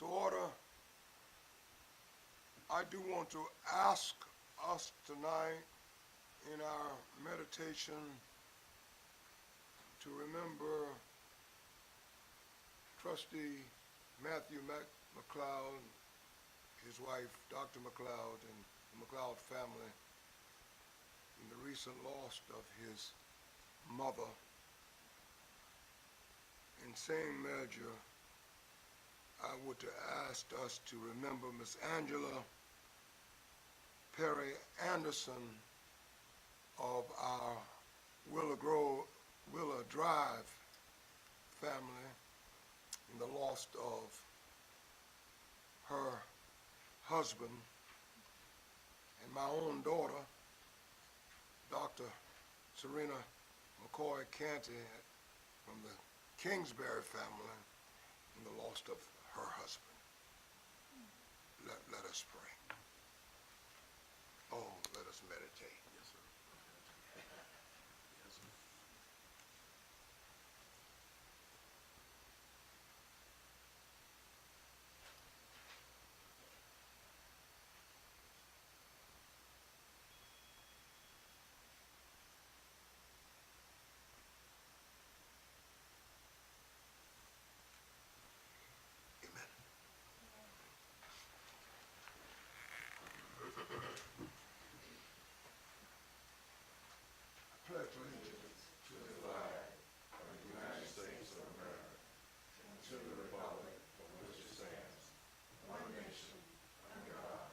to order. I do want to ask us tonight in our meditation to remember Trustee Matthew McLeod, his wife, Dr. McLeod, and the McLeod family in the recent loss of his mother. In same measure, I would to ask us to remember Miss Angela Perry Anderson of our Willow Drive family in the loss of her husband, and my own daughter, Dr. Serena McCoy Canty from the Kingsbury family in the loss of her husband. Let us pray. Oh, let us meditate. Yes, sir. Yes, sir. Amen. I pledge allegiance to the flag of the United States of America and to the republic for which it stands, one nation, under God,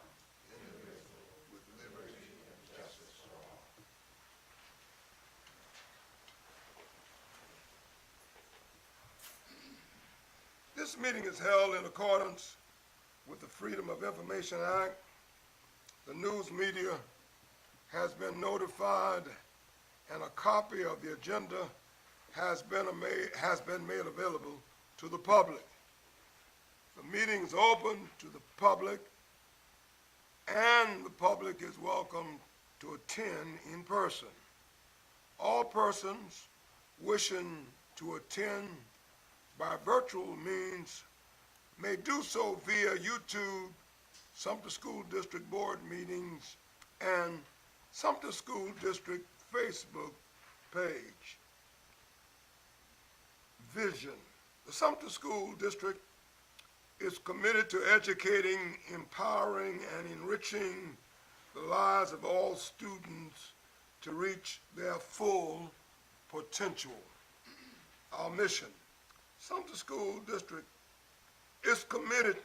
indivisible, with liberty and justice for all. This meeting is held in accordance with the Freedom of Information Act. The news media has been notified and a copy of the agenda has been made available to the public. The meeting is open to the public, and the public is welcome to attend in person. All persons wishing to attend by virtual means may do so via YouTube, Sumter School District Board meetings, and Sumter School District Facebook page. Vision. The Sumter School District is committed to educating, empowering, and enriching the lives of all students to reach their full potential. Our mission. Sumter School District is committed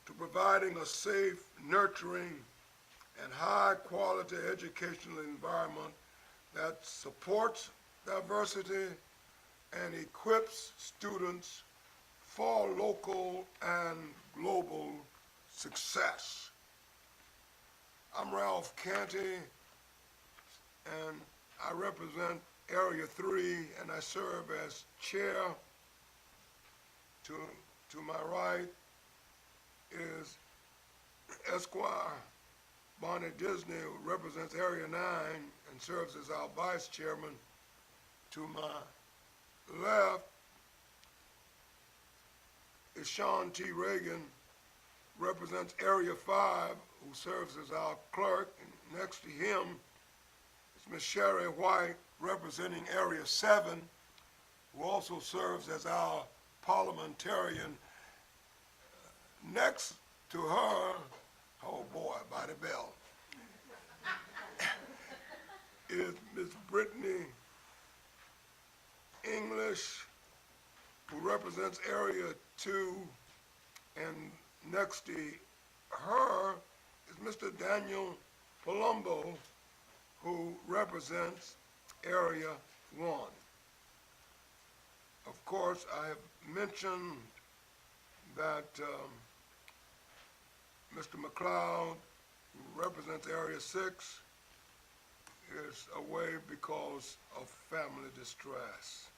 to providing a safe, nurturing, and high-quality educational environment that supports diversity and equips students for local and global success. I'm Ralph Canty, and I represent Area 3, and I serve as chair. To my right is Esquire Bonnie Disney, who represents Area 9 and serves as our vice chairman. To my left is Sean T. Reagan, represents Area 5, who serves as our clerk. And next to him is Ms. Sherry White, representing Area 7, who also serves as our parliamentarian. Next to her, oh boy, by the bell, is Miss Brittany English, who represents Area 2, and next to her is Mr. Daniel Palumbo, who represents Area 1. Of course, I have mentioned that Mr. McLeod, who represents Area 6, is away because of family distress.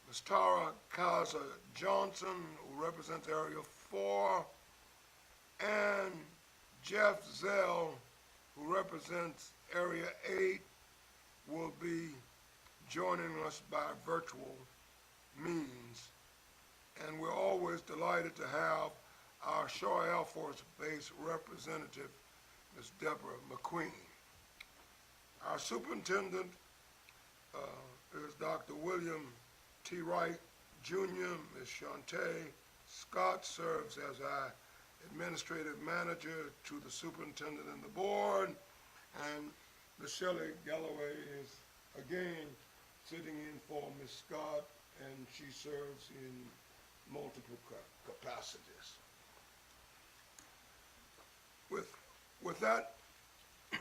Ms. Tara Kaiser Johnson, who represents Area 4, and Jeff Zell, who represents Area 8, will be joining us by virtual means. and we're always delighted to have our Shaw Air Force Base representative, Ms. Deborah McQueen. Our superintendent is Dr. William T. Wright, Jr. Ms. Shantae Scott serves as our administrative manager to the superintendent and the board, and Ms. Shelley Galloway is again sitting in for Ms. Scott, and she serves in multiple capacities. With that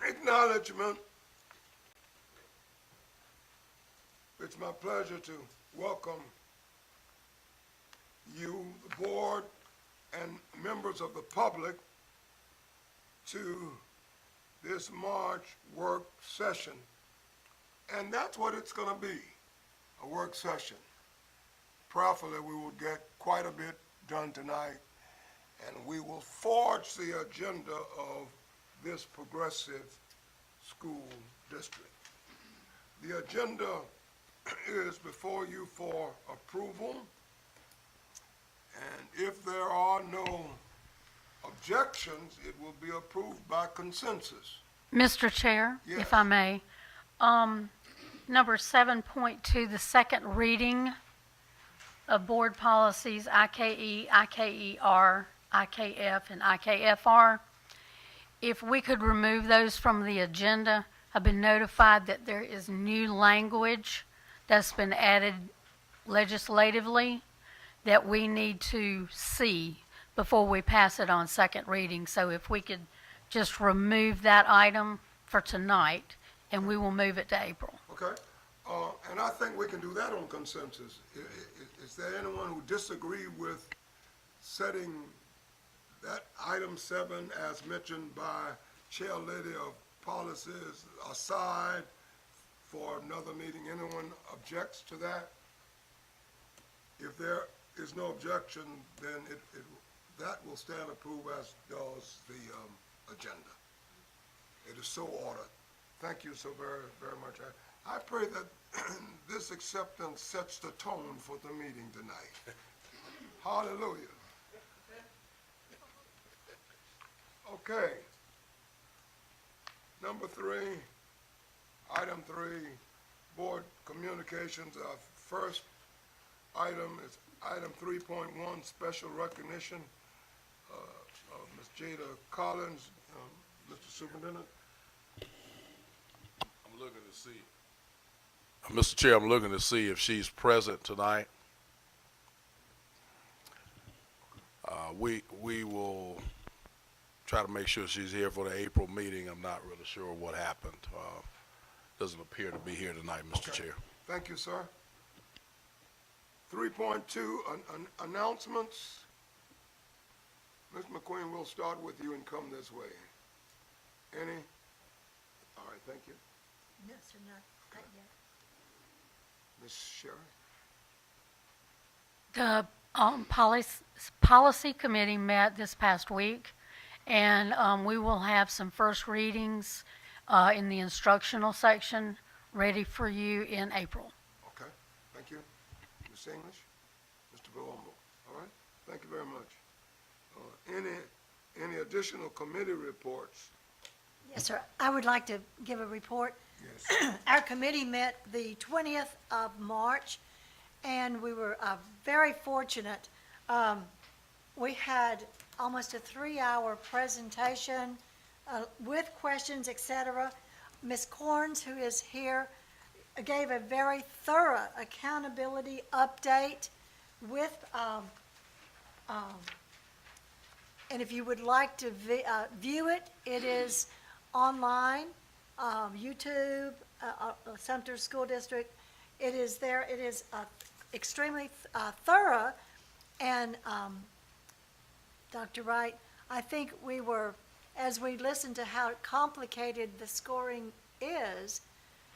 acknowledgement, it's my pleasure to welcome you, the board, and members of the public to this March work session. And that's what it's going to be, a work session. Prayerfully, we will get quite a bit done tonight, and we will forge the agenda of this progressive school district. The agenda is before you for approval, and if there are no objections, it will be approved by consensus. Mr. Chair, Yes. if I may, number 7.2, the second reading of board policies IKE, IKER, IKF, and IKFR. If we could remove those from the agenda, I've been notified that there is new language that's been added legislatively that we need to see before we pass it on second reading. So if we could just remove that item for tonight, and we will move it to April. Okay? And I think we can do that on consensus. Is there anyone who disagree with setting that item 7 as mentioned by Chair Lady of Policies aside for another meeting? Anyone objects to that? If there is no objection, then that will stand approved, as does the agenda. It is so ordered. Thank you so very, very much. I pray that this acceptance sets the tone for the meeting tonight. Hallelujah. Okay. Number 3, item 3, board communications. Our first item is item 3.1, special recognition of Ms. Jada Collins. Mr. Superintendent? I'm looking to see. Mr. Chair, I'm looking to see if she's present tonight. We will try to make sure she's here for the April meeting. I'm not really sure what happened. Doesn't appear to be here tonight, Mr. Okay. Chair. Thank you, sir. 3.2, announcements. Ms. McQueen, we'll start with you and come this way. Any? All right, thank you. No, sir, not yet. Ms. Sherry? The policy committee met this past week, and we will have some first readings in the instructional section ready for you in April. Okay, thank you. Ms. English? Mr. Palumbo? All right, thank you very much. Any additional committee reports? Yes, sir. I would like to give a report. Yes. Our committee met the 20th of March, and we were very fortunate. We had almost a 3-hour presentation with questions, et cetera. Ms. Corns, who is here, gave a very thorough accountability update with, and if you would like to view it, it is online, YouTube, Sumter School District. It is there. It is extremely thorough. And Dr. Wright, I think we were, as we listened to how complicated the scoring is,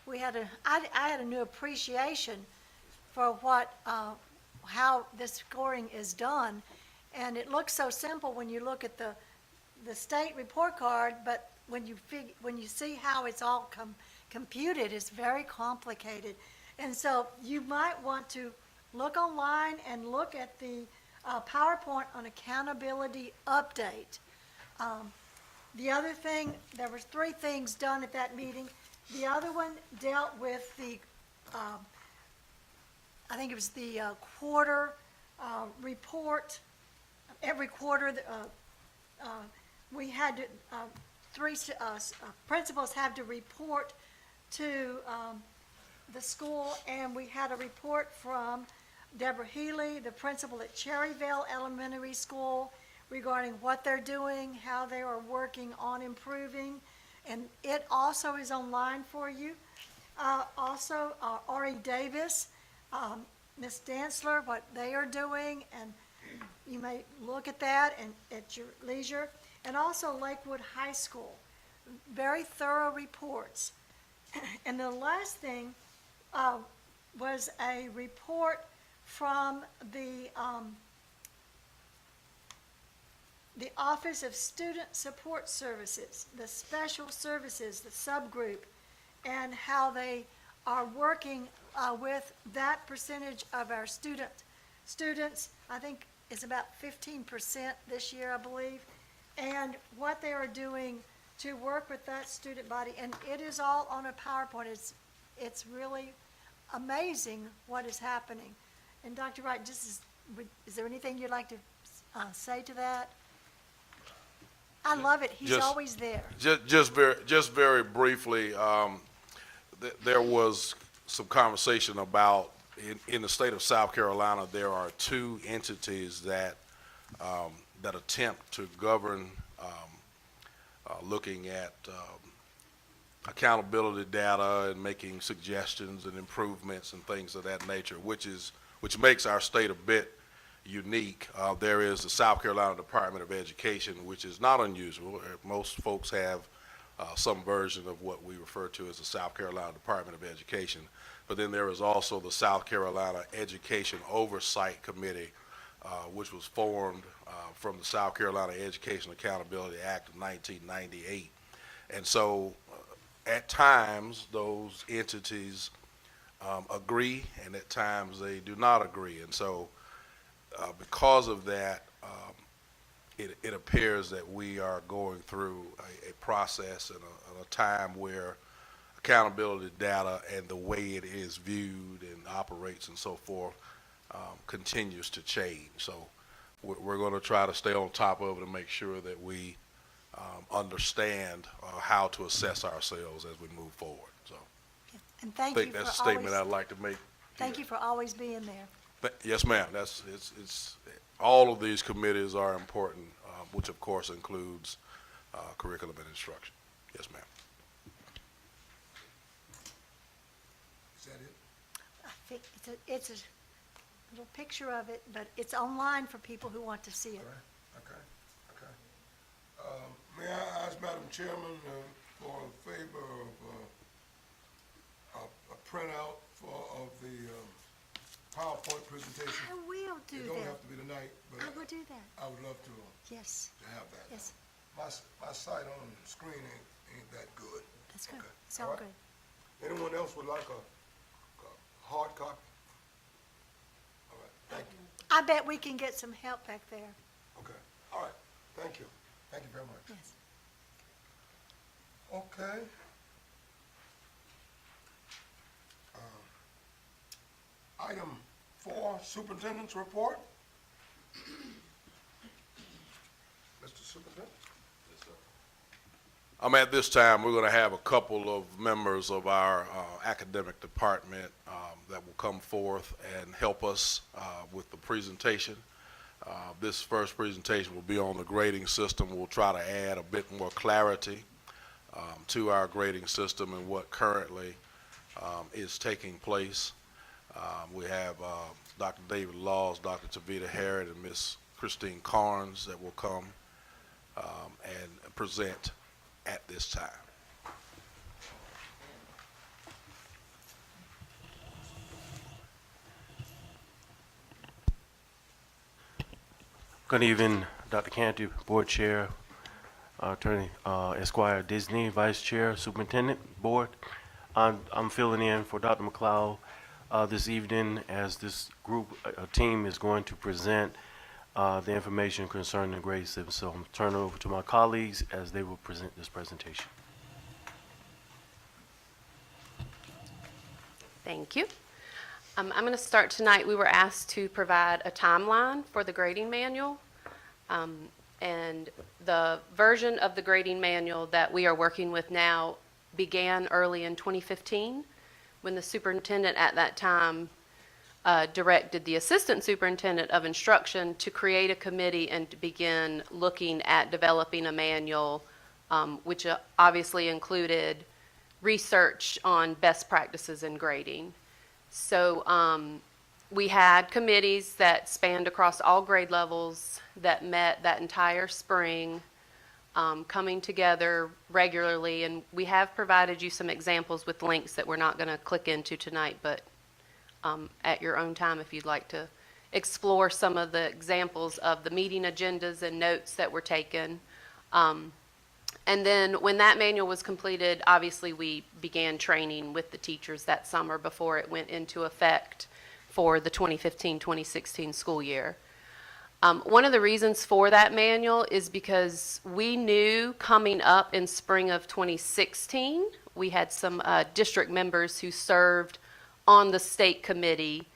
I had a new appreciation for what, how the scoring is done. And it looks so simple when you look at the state report card, but when you see how it's all computed, it's very complicated. And so you might want to look online and look at the PowerPoint on accountability update. The other thing, there was 3 things done at that meeting. The other one dealt with the, I think it was the quarter report. Every quarter, we had to, principals have to report to the school, and we had a report from Deborah Healy, the principal at Cherryvale Elementary School, regarding what they're doing, how they are working on improving, and it also is online for you. Also, Ari Davis, Ms. Dantzler, what they are doing, and you may look at that and at your leisure. And also Lakewood High School, very thorough reports. And the last thing was a report from the Office of Student Support Services, the special services, the subgroup, and how they are working with that percentage of our students. I think it's about 15% this year, I believe, and what they are doing to work with that student body. And it is all on a PowerPoint. It's really amazing what is happening. And Dr. Wright, is there anything you'd like to say to that? I love it. He's always there. Just very briefly, there was some conversation about in the state of South Carolina, there are 2 entities that attempt to govern looking at accountability data and making suggestions and improvements and things of that nature, which makes our state a bit unique. There is the South Carolina Department of Education, which is not unusual. Most folks have some version of what we refer to as the South Carolina Department of Education. But then there is also the South Carolina Education Oversight Committee, which was formed from the South Carolina Education Accountability Act of 1998. And so at times those entities agree, and at times they do not agree. And so because of that, it appears that we are going through a process and a time where accountability data and the way it is viewed and operates and so forth continues to change. So we're going to try to stay on top of it and make sure that we understand how to assess ourselves as we move forward. So And I think that's a statement I'd like to make. Thank you for always being there. Yes, ma'am. It's all of these committees are important, which of course includes curriculum and instruction. Yes, ma'am. Is that it? I think it's a little picture of it, but it's online for people who want to see it. Okay. May I ask, Madam Chairman, for a favor of a printout of the PowerPoint presentation? I will do It don't that. have to be tonight, but I will do that. I would love to Yes, have that. yes, My sight on the screen ain't that good. that's good. Okay. It's All all right. good. Anyone else would like a hard copy? All right, thank you. I bet we can get some help back there. Okay, all right, thank you. Thank you very much. Yes. Okay. Item 4, Superintendent's Report. Mr. Superintendent? At this time, we're going to have a couple of members of our academic department that will come forth and help us with the presentation. This first presentation will be on the grading system. We'll try to add a bit more clarity to our grading system and what currently is taking place. We have Dr. David Laws, Dr. Tavita Harrod, and Ms. Christine Carnes that will come and present at this time. Good evening, Dr. Canty, Board Chair, Attorney Esquire Disney, Vice Chair, Superintendent, Board. I'm filling in for Dr. McLeod this evening as this group, team is going to present the information concerning the grade 7. So I'm turning it over to my colleagues as they will present this presentation. Thank you. I'm going to start tonight. We were asked to provide a timeline for the grading manual. And the version of the grading manual that we are working with now began early in 2015 when the superintendent at that time directed the assistant superintendent of instruction to create a committee and to begin looking at developing a manual, which obviously included research on best practices in grading. So we had committees that spanned across all grade levels that met that entire spring, coming together regularly. And we have provided you some examples with links that we're not going to click into tonight, but at your own time if you'd like to explore some of the examples of the meeting agendas and notes that were taken. And then when that manual was completed, obviously we began training with the teachers that summer before it went into effect for the 2015-2016 school year. One of the reasons for that manual is because we knew coming up in spring of 2016, we had some district members who served on the state committee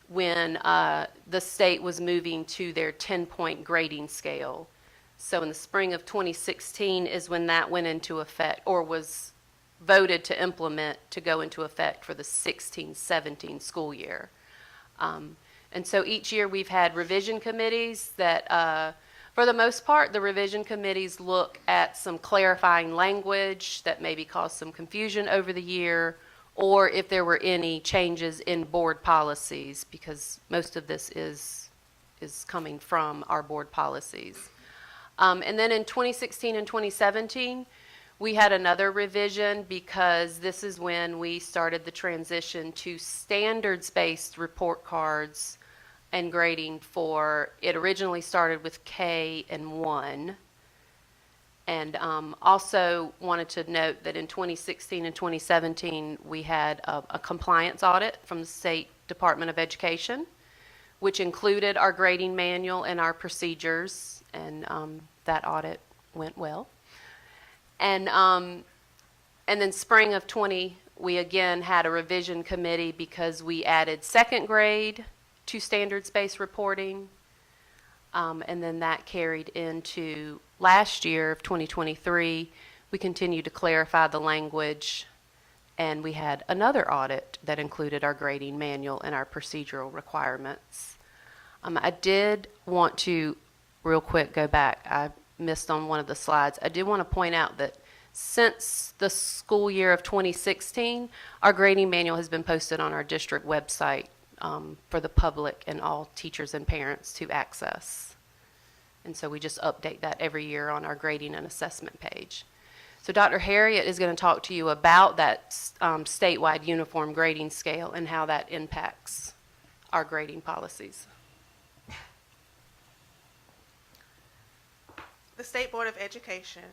when the state was moving to their 10-point grading scale. So in the spring of 2016 is when that went into effect, or was voted to implement to go into effect for the 16-17 school year. And so each year we've had revision committees that, for the most part, the revision committees look at some clarifying language that maybe caused some confusion over the year, or if there were any changes in board policies, because most of this is coming from our board policies. And then in 2016 and 2017, we had another revision because this is when we started the transition to standards-based report cards and grading for, it originally started with K and 1. And also wanted to note that in 2016 and 2017, we had a compliance audit from the State Department of Education, which included our grading manual and our procedures, and that audit went well. And then spring of 20, we again had a revision committee because we added second grade to standards-based reporting. And then that carried into last year of 2023. We continued to clarify the language, and we had another audit that included our grading manual and our procedural requirements. I did want to, real quick, go back. I missed on one of the slides. I did want to point out that since the school year of 2016, our grading manual has been posted on our district website for the public and all teachers and parents to access. And so we just update that every year on our grading and assessment page. So Dr. Harriet is going to talk to you about that statewide uniform grading scale and how that impacts our grading policies. The State Board of Education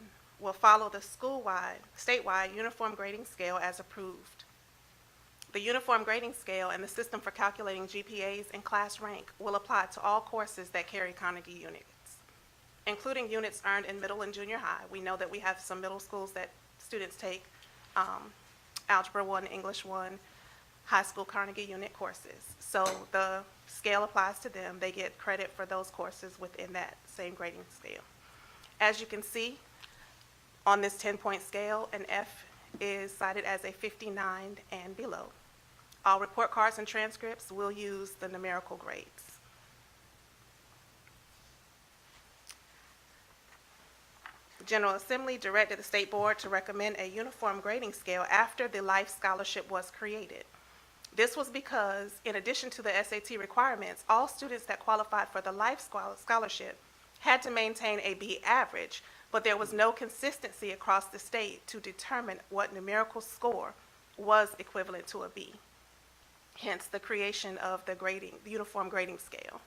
will follow the statewide uniform grading scale as approved. The uniform grading scale and the system for calculating GPAs and class rank will apply to all courses that carry Carnegie units, including units earned in middle and junior high. We know that we have some middle schools that students take Algebra 1, English 1, high school Carnegie unit courses. So the scale applies to them. They get credit for those courses within that same grading scale. As you can see, on this 10-point scale, an F is cited as a 59 and below. All report cards and transcripts will use the numerical grades. The General Assembly directed the State Board to recommend a uniform grading scale after the Life Scholarship was created. This was because, in addition to the SAT requirements, all students that qualified for the Life Scholarship had to maintain a B average, but there was no consistency across the state to determine what numerical score was equivalent to a B. Hence the creation of the uniform grading scale.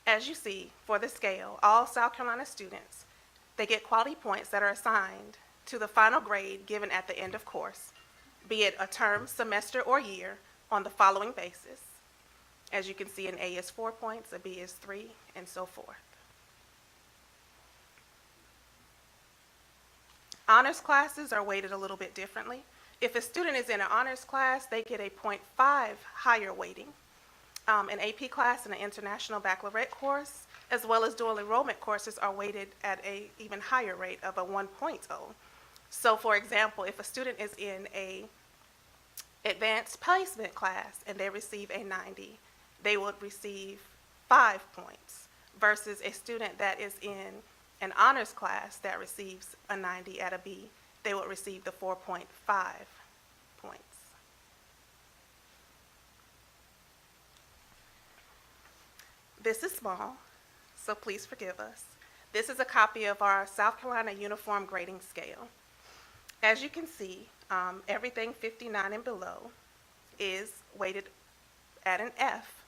As you see, for the scale, all South Carolina students, they get quality points that are assigned to the final grade given at the end of course, be it a term, semester, or year, on the following basis. As you can see, an A is 4 points, a B is 3, and so forth. Honors classes are weighted a little bit differently. If a student is in an honors class, they get a 0.5 higher weighting. An AP class and an international baccalaureate course, as well as dual enrollment courses, are weighted at an even higher rate of a 1.0. So for example, if a student is in a advanced placement class and they receive a 90, they would receive 5 points, versus a student that is in an honors class that receives a 90 at a B, they would receive the 4.5 points. This is small, so please forgive us. This is a copy of our South Carolina Uniform Grading Scale. As you can see, everything 59 and below is weighted at an F,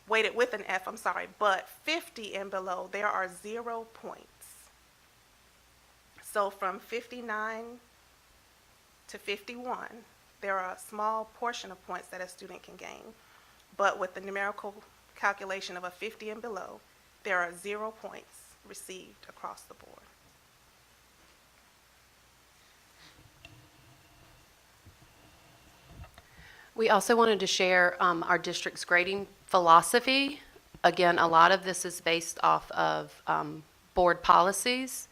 weighted with an F, I'm sorry, but 50 and below, there are 0 points. So from 59 to 51, there are a small portion of points that a student can gain. But with the numerical calculation of a 50 and below, there are 0 points received across the board. We also wanted to share our district's grading philosophy. Again, a lot of this is based off of board policies.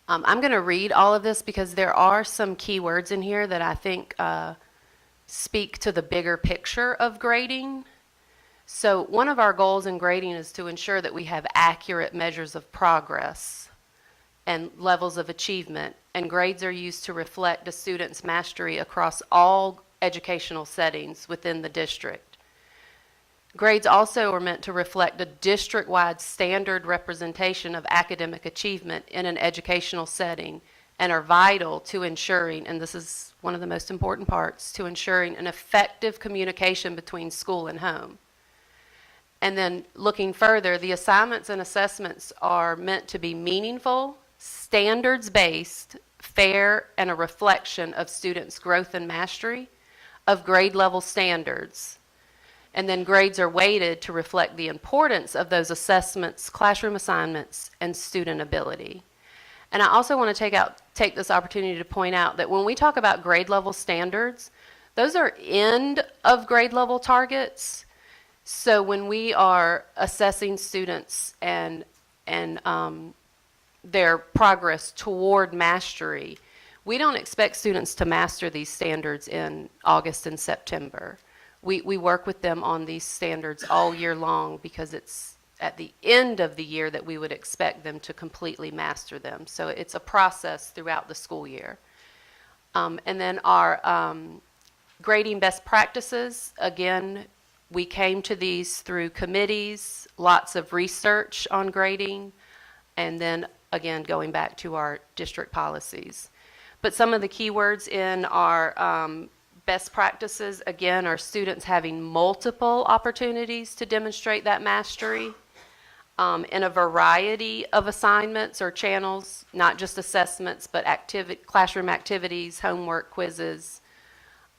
I'm going to read all of this because there are some key words in here that I think speak to the bigger picture of grading. So one of our goals in grading is to ensure that we have accurate measures of progress and levels of achievement, and grades are used to reflect a student's mastery across all educational settings within the district. Grades also are meant to reflect a district-wide standard representation of academic achievement in an educational setting and are vital to ensuring, and this is one of the most important parts, to ensuring an effective communication between school and home. And then looking further, the assignments and assessments are meant to be meaningful, standards-based, fair, and a reflection of students' growth and mastery of grade level standards. And then grades are weighted to reflect the importance of those assessments, classroom assignments, and student ability. And I also want to take this opportunity to point out that when we talk about grade level standards, those are end of grade level targets. So when we are assessing students and their progress toward mastery, we don't expect students to master these standards in August and September. We work with them on these standards all year long because it's at the end of the year that we would expect them to completely master them. So it's a process throughout the school year. And then our grading best practices, again, we came to these through committees, lots of research on grading, and then again going back to our district policies. But some of the key words in our best practices, again, are students having multiple opportunities to demonstrate that mastery in a variety of assignments or channels, not just assessments, but classroom activities, homework, quizzes.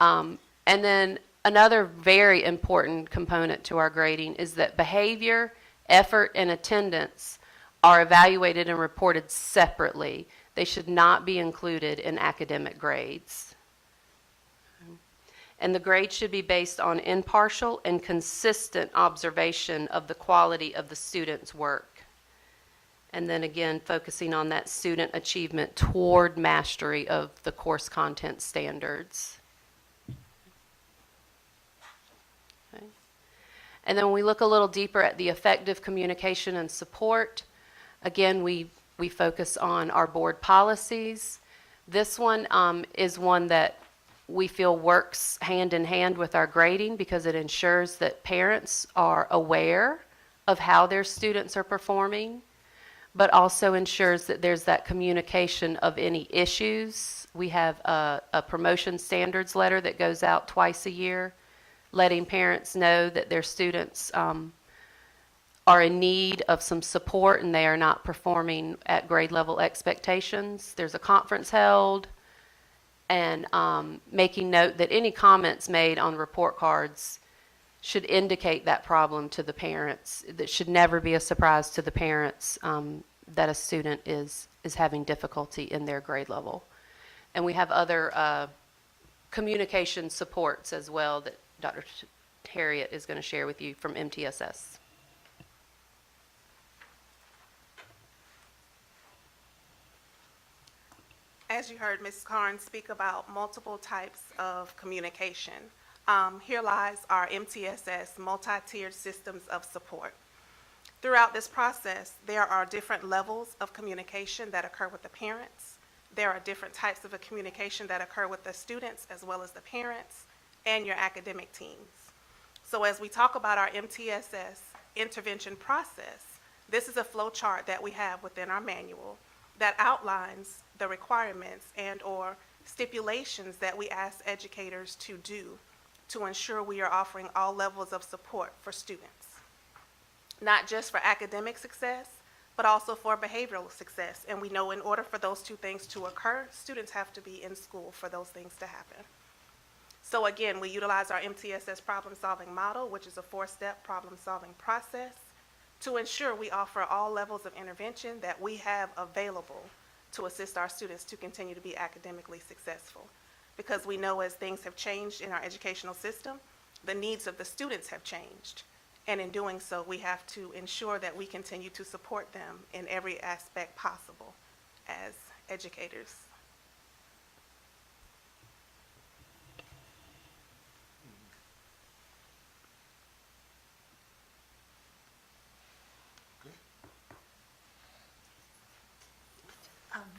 And then another very important component to our grading is that behavior, effort, and attendance are evaluated and reported separately. They should not be included in academic grades. And the grade should be based on impartial and consistent observation of the quality of the student's work. And then again, focusing on that student achievement toward mastery of the course content standards. Okay. And then when we look a little deeper at the effective communication and support, again, we focus on our board policies. This one is one that we feel works hand in hand with our grading because it ensures that parents are aware of how their students are performing, but also ensures that there's that communication of any issues. We have a promotion standards letter that goes out twice a year, letting parents know that their students are in need of some support and they are not performing at grade level expectations. There's a conference held and making note that any comments made on report cards should indicate that problem to the parents. That should never be a surprise to the parents that a student is having difficulty in their grade level. And we have other communication supports as well that Dr. Harriet is going to share with you from MTSS. As you heard Ms. Carnes speak about multiple types of communication, here lies our MTSS multi-tiered systems of support. Throughout this process, there are different levels of communication that occur with the parents. There are different types of communication that occur with the students as well as the parents and your academic teams. So as we talk about our MTSS intervention process, this is a flow chart that we have within our manual that outlines the requirements and/or stipulations that we ask educators to do to ensure we are offering all levels of support for students, not just for academic success, but also for behavioral success. And we know in order for those two things to occur, students have to be in school for those things to happen. So again, we utilize our MTSS problem-solving model, which is a 4-step problem-solving process, to ensure we offer all levels of intervention that we have available to assist our students to continue to be academically successful. Because we know as things have changed in our educational system, the needs of the students have changed. And in doing so, we have to ensure that we continue to support them in every aspect possible as educators.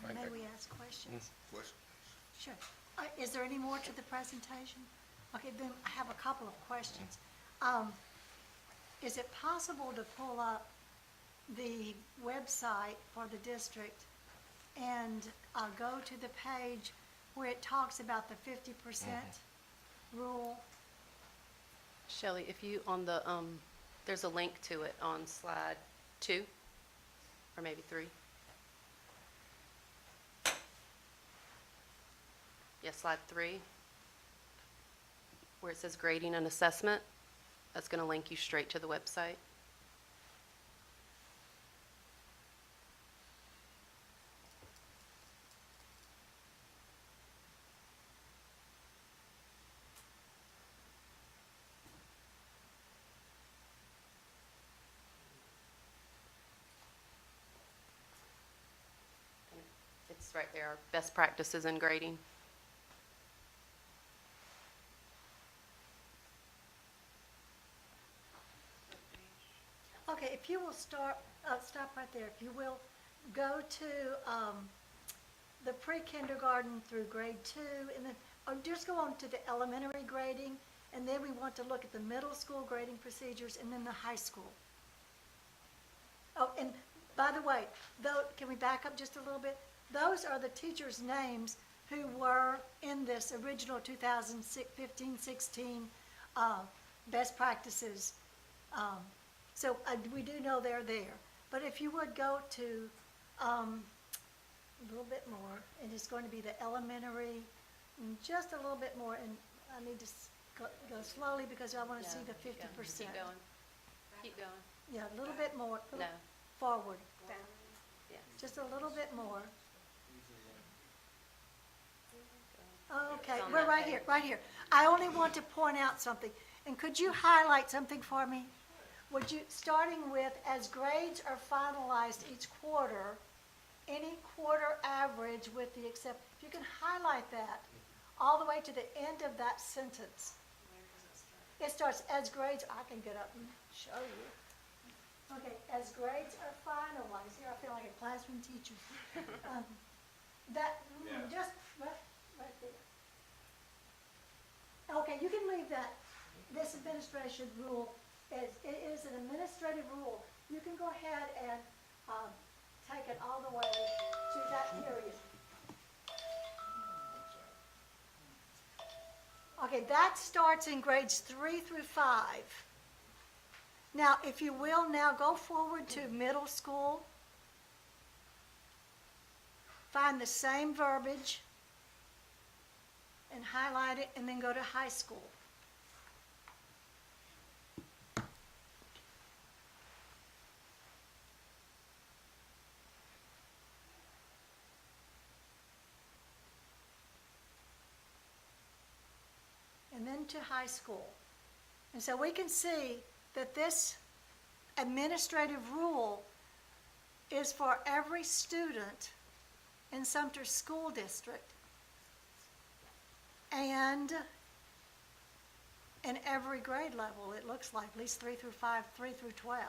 May we ask questions? Question. Sure. Is there any more to the presentation? Okay, then I have a couple of questions. Is it possible to pull up the website for the district and go to the page where it talks about the 50% rule? Shelley, if you, on the, there's a link to it on slide 2, or maybe 3. Yeah, slide 3, where it says grading and assessment. That's going to link you straight to the website. It's right there, our best practices in grading. Okay, if you will stop right there. If you will, go to the pre-kindergarten through grade 2, and then just go on to the elementary grading, and then we want to look at the middle school grading procedures, and then the high school. Oh, and by the way, though, can we back up just a little bit? Those are the teachers' names who were in this original 2015-16 best practices. So we do know they're there. But if you would go to a little bit more, and it's going to be the elementary, and just a little bit more, and I need to go slowly because I want to see the 50%. Keep going. Keep going. Yeah, a little bit more. No. Forward. Yeah. Just a little bit more. Okay, It's on we're that right page. here, right here. I only want to point out something, and could you highlight something for me? Would you, starting with, as grades are finalized each quarter, any quarter average with the except, if you can highlight that all the way to the end of that sentence. It starts, as grades, I can get up and show you. Okay, as grades are finalized, here I feel like a classroom teacher. Just right there. Okay, you can leave that, this administration rule, it is an administrative rule. You can go ahead and take it all the way to that period. Okay, that starts in grades 3 through 5. Now, if you will, now go forward to middle school. Find the same verbiage. and highlight it and then go to high school. And then to high school. And so we can see that this administrative rule is for every student in Sumter School District and in every grade level, it looks like, at least 3 through 5, 3 through 12.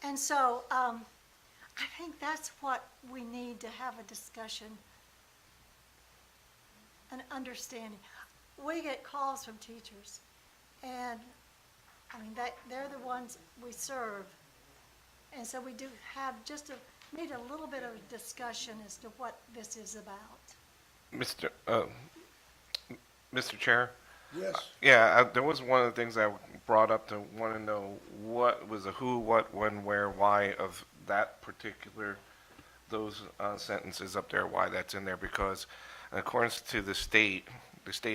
And so I think that's what we need to have a discussion, an understanding. We get calls from teachers, and I mean, they're the ones we serve. And so we do have need a little bit of discussion as to what this is about. Mr. Chair? Yes, Yeah, there was one of the things I brought up to want to know what was the who, what, when, where, why of that particular, those sentences up there, why that's in there, because in accordance to the state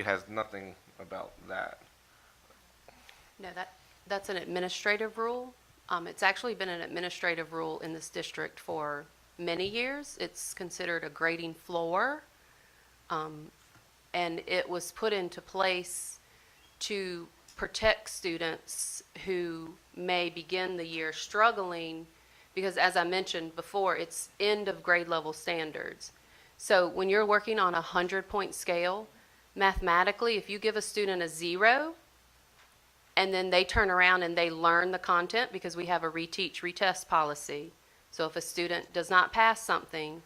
has nothing about that. No, that's an administrative rule. It's actually been an administrative rule in this district for many years. It's considered a grading floor. And it was put into place to protect students who may begin the year struggling because, as I mentioned before, it's end of grade level standards. So when you're working on a 100-point scale, mathematically, if you give a student a 0 and then they turn around and they learn the content, because we have a reteach, retest policy. So if a student does not pass something,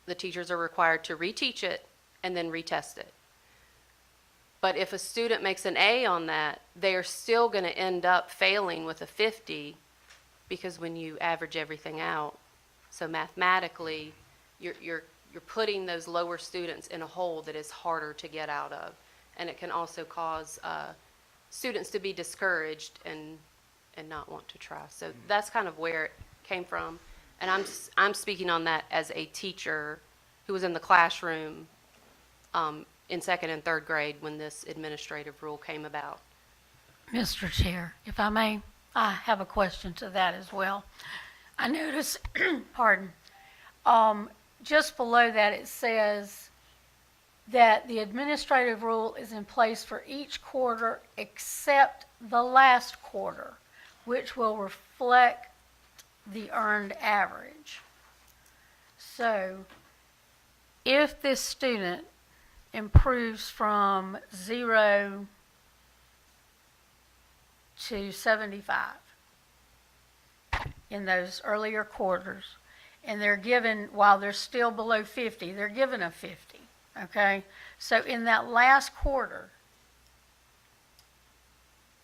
the teachers are required to reteach it and then retest it. But if a student makes an A on that, they are still going to end up failing with a 50 because when you average everything out, so mathematically, you're putting those lower students in a hole that is harder to get out of. And it can also cause students to be discouraged and not want to try. So that's kind of where it came from. And I'm speaking on that as a teacher who was in the classroom in 2nd and 3rd grade when this administrative rule came about. Mr. Chair, if I may, I have a question to that as well. I notice, pardon, just below that it says that the administrative rule is in place for each quarter except the last quarter, which will reflect the earned average. So, if this student improves from 0 to 75 in those earlier quarters, and they're given, while they're still below 50, they're given a 50, okay? So in that last quarter,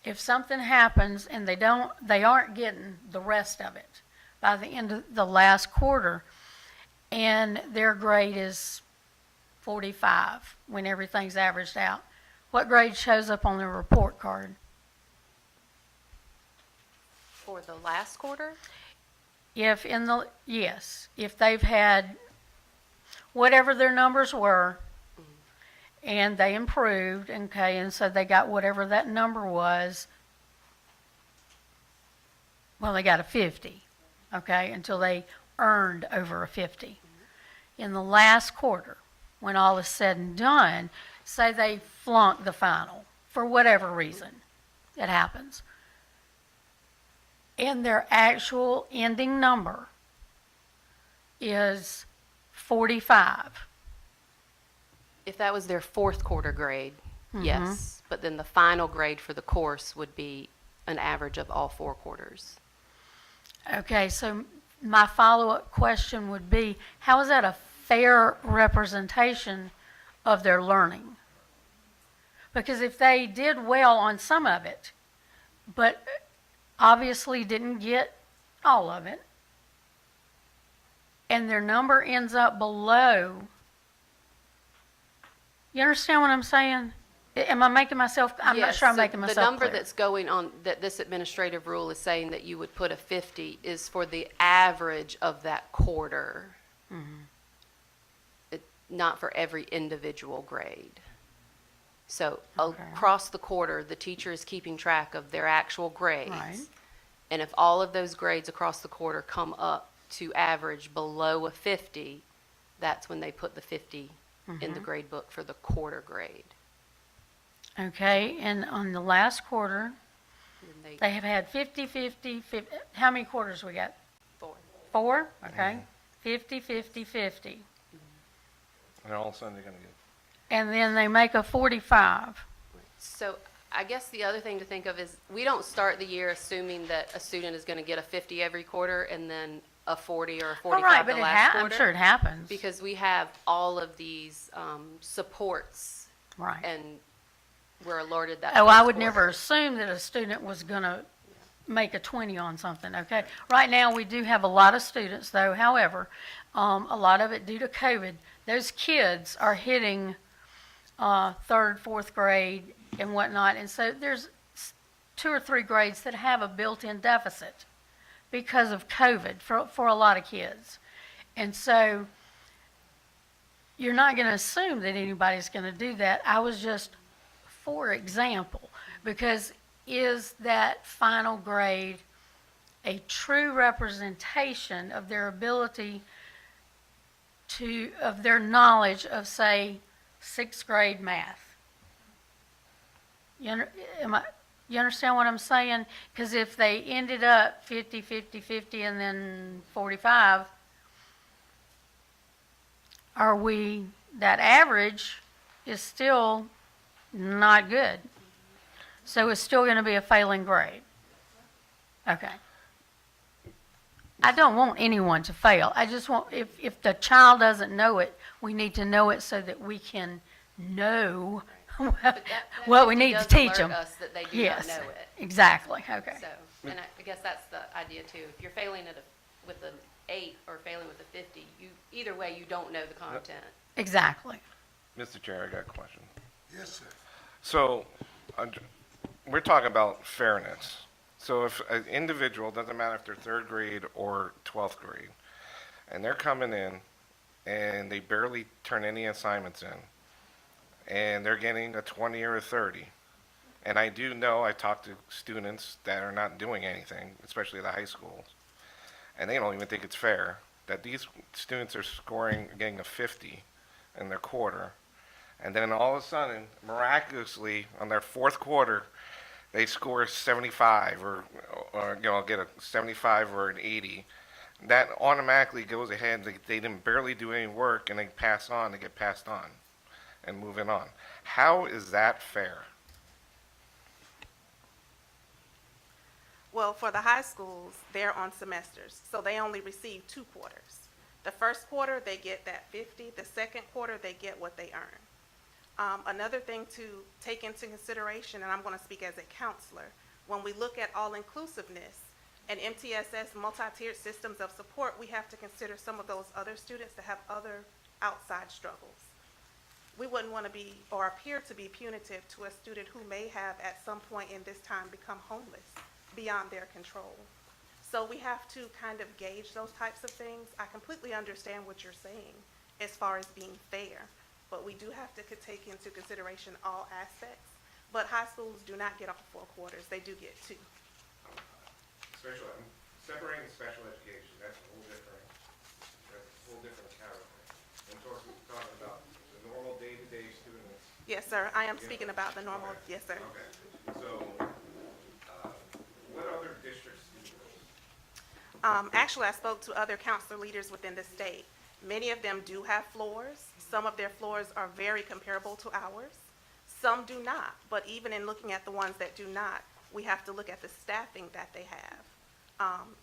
if something happens and they aren't getting the rest of it by the end of the last quarter, and their grade is 45 when everything's averaged out, what grade shows up on their report card? For the last quarter? If they've had whatever their numbers were, and they improved, okay, and so they got whatever that number was, well, they got a 50, okay, until they earned over a 50. In the last quarter, when all is said and done, say they flunk the final for whatever reason, it happens. And their actual ending number is 45. If that was their 4th quarter grade, yes. But then the final grade for the course would be an average of all 4 quarters. Okay, so my follow-up question would be, how is that a fair representation of their learning? Because if they did well on some of it, but obviously didn't get all of it, and their number ends up below, you understand what I'm saying? Am I making myself, I'm not Yes, sure I'm so making myself the number clear. that's going on, that this administrative rule is saying that you would put a 50 is for the average of that quarter. not for every individual grade. So Okay. across the quarter, the teacher is keeping track of their actual grades. Right. And if all of those grades across the quarter come up to average below a 50, that's when they put the 50 in the grade book for the quarter grade. Okay, and on the last quarter, And they have had 50, 50, 50, how many quarters we got? four. 4, okay? 50, 50, 50. And all of a sudden they're gonna get, And then they make a 45. So I guess the other thing to think of is we don't start the year assuming that a student is going to get a 50 every quarter and then a 40 or a All right, 45 but the last quarter. I'm sure it happens. Because we have all of these supports Right. and we're alerted that. Oh, I first would never quarter. assume that a student was going to make a 20 on something, okay? Right now, we do have a lot of students, though, however, a lot of it due to COVID, those kids are hitting third, fourth grade and whatnot, and so there's 2 or 3 grades that have a built-in deficit because of COVID for a lot of kids. And so you're not going to assume that anybody's going to do that. I was just, for example, because is that final grade a true representation of their ability of their knowledge of, say, 6th grade math? You understand what I'm saying? Because if they ended up 50, 50, 50, and then 45, that average is still not good. So it's still going to be a failing grade. Okay. I don't want anyone to fail. I just want, if the child doesn't know it, we need to know it so that we can know But that what we 50 need to does teach alert them. us that they do Yes, not know it. exactly. Okay. So, and I guess that's the idea too. If you're failing with an 8 or failing with a 50, either way, you don't know the content. Exactly. Mr. Chair, I got a question. Yes, sir. So, we're talking about fairness. So if an individual, doesn't matter if they're 3rd grade or 12th grade, and they're coming in and they barely turn any assignments in, and they're getting a 20 or a 30, and I do know, I talk to students that are not doing anything, especially the high schools, and they don't even think it's fair that these students are getting a 50 in their quarter, and then all of a sudden, miraculously, on their 4th quarter, they score 75 or get a 75 or an 80. That automatically goes ahead. They didn't barely do any work and they get passed on and moving on. How is that fair? Well, for the high schools, they're on semesters, so they only receive 2 quarters. The first quarter, they get that 50. The second quarter, they get what they earn. Another thing to take into consideration, and I'm going to speak as a counselor, when we look at all-inclusiveness and MTSS multi-tiered systems of support, we have to consider some of those other students that have other outside struggles. We wouldn't want to be or appear to be punitive to a student who may have at some point in this time become homeless beyond their control. So we have to kind of gauge those types of things. I completely understand what you're saying as far as being fair, but we do have to take into consideration all aspects. But high schools do not get all 4 quarters. They do get 2. Separating special education, that's a whole different category. I'm talking about the normal day-to-day students. Yes, sir. I am speaking about the normal. Yes, sir. Okay, so, what other districts do this? Actually, I spoke to other counselor leaders within the state. Many of them do have floors. Some of their floors are very comparable to ours. Some do not, but even in looking at the ones that do not, we have to look at the staffing that they have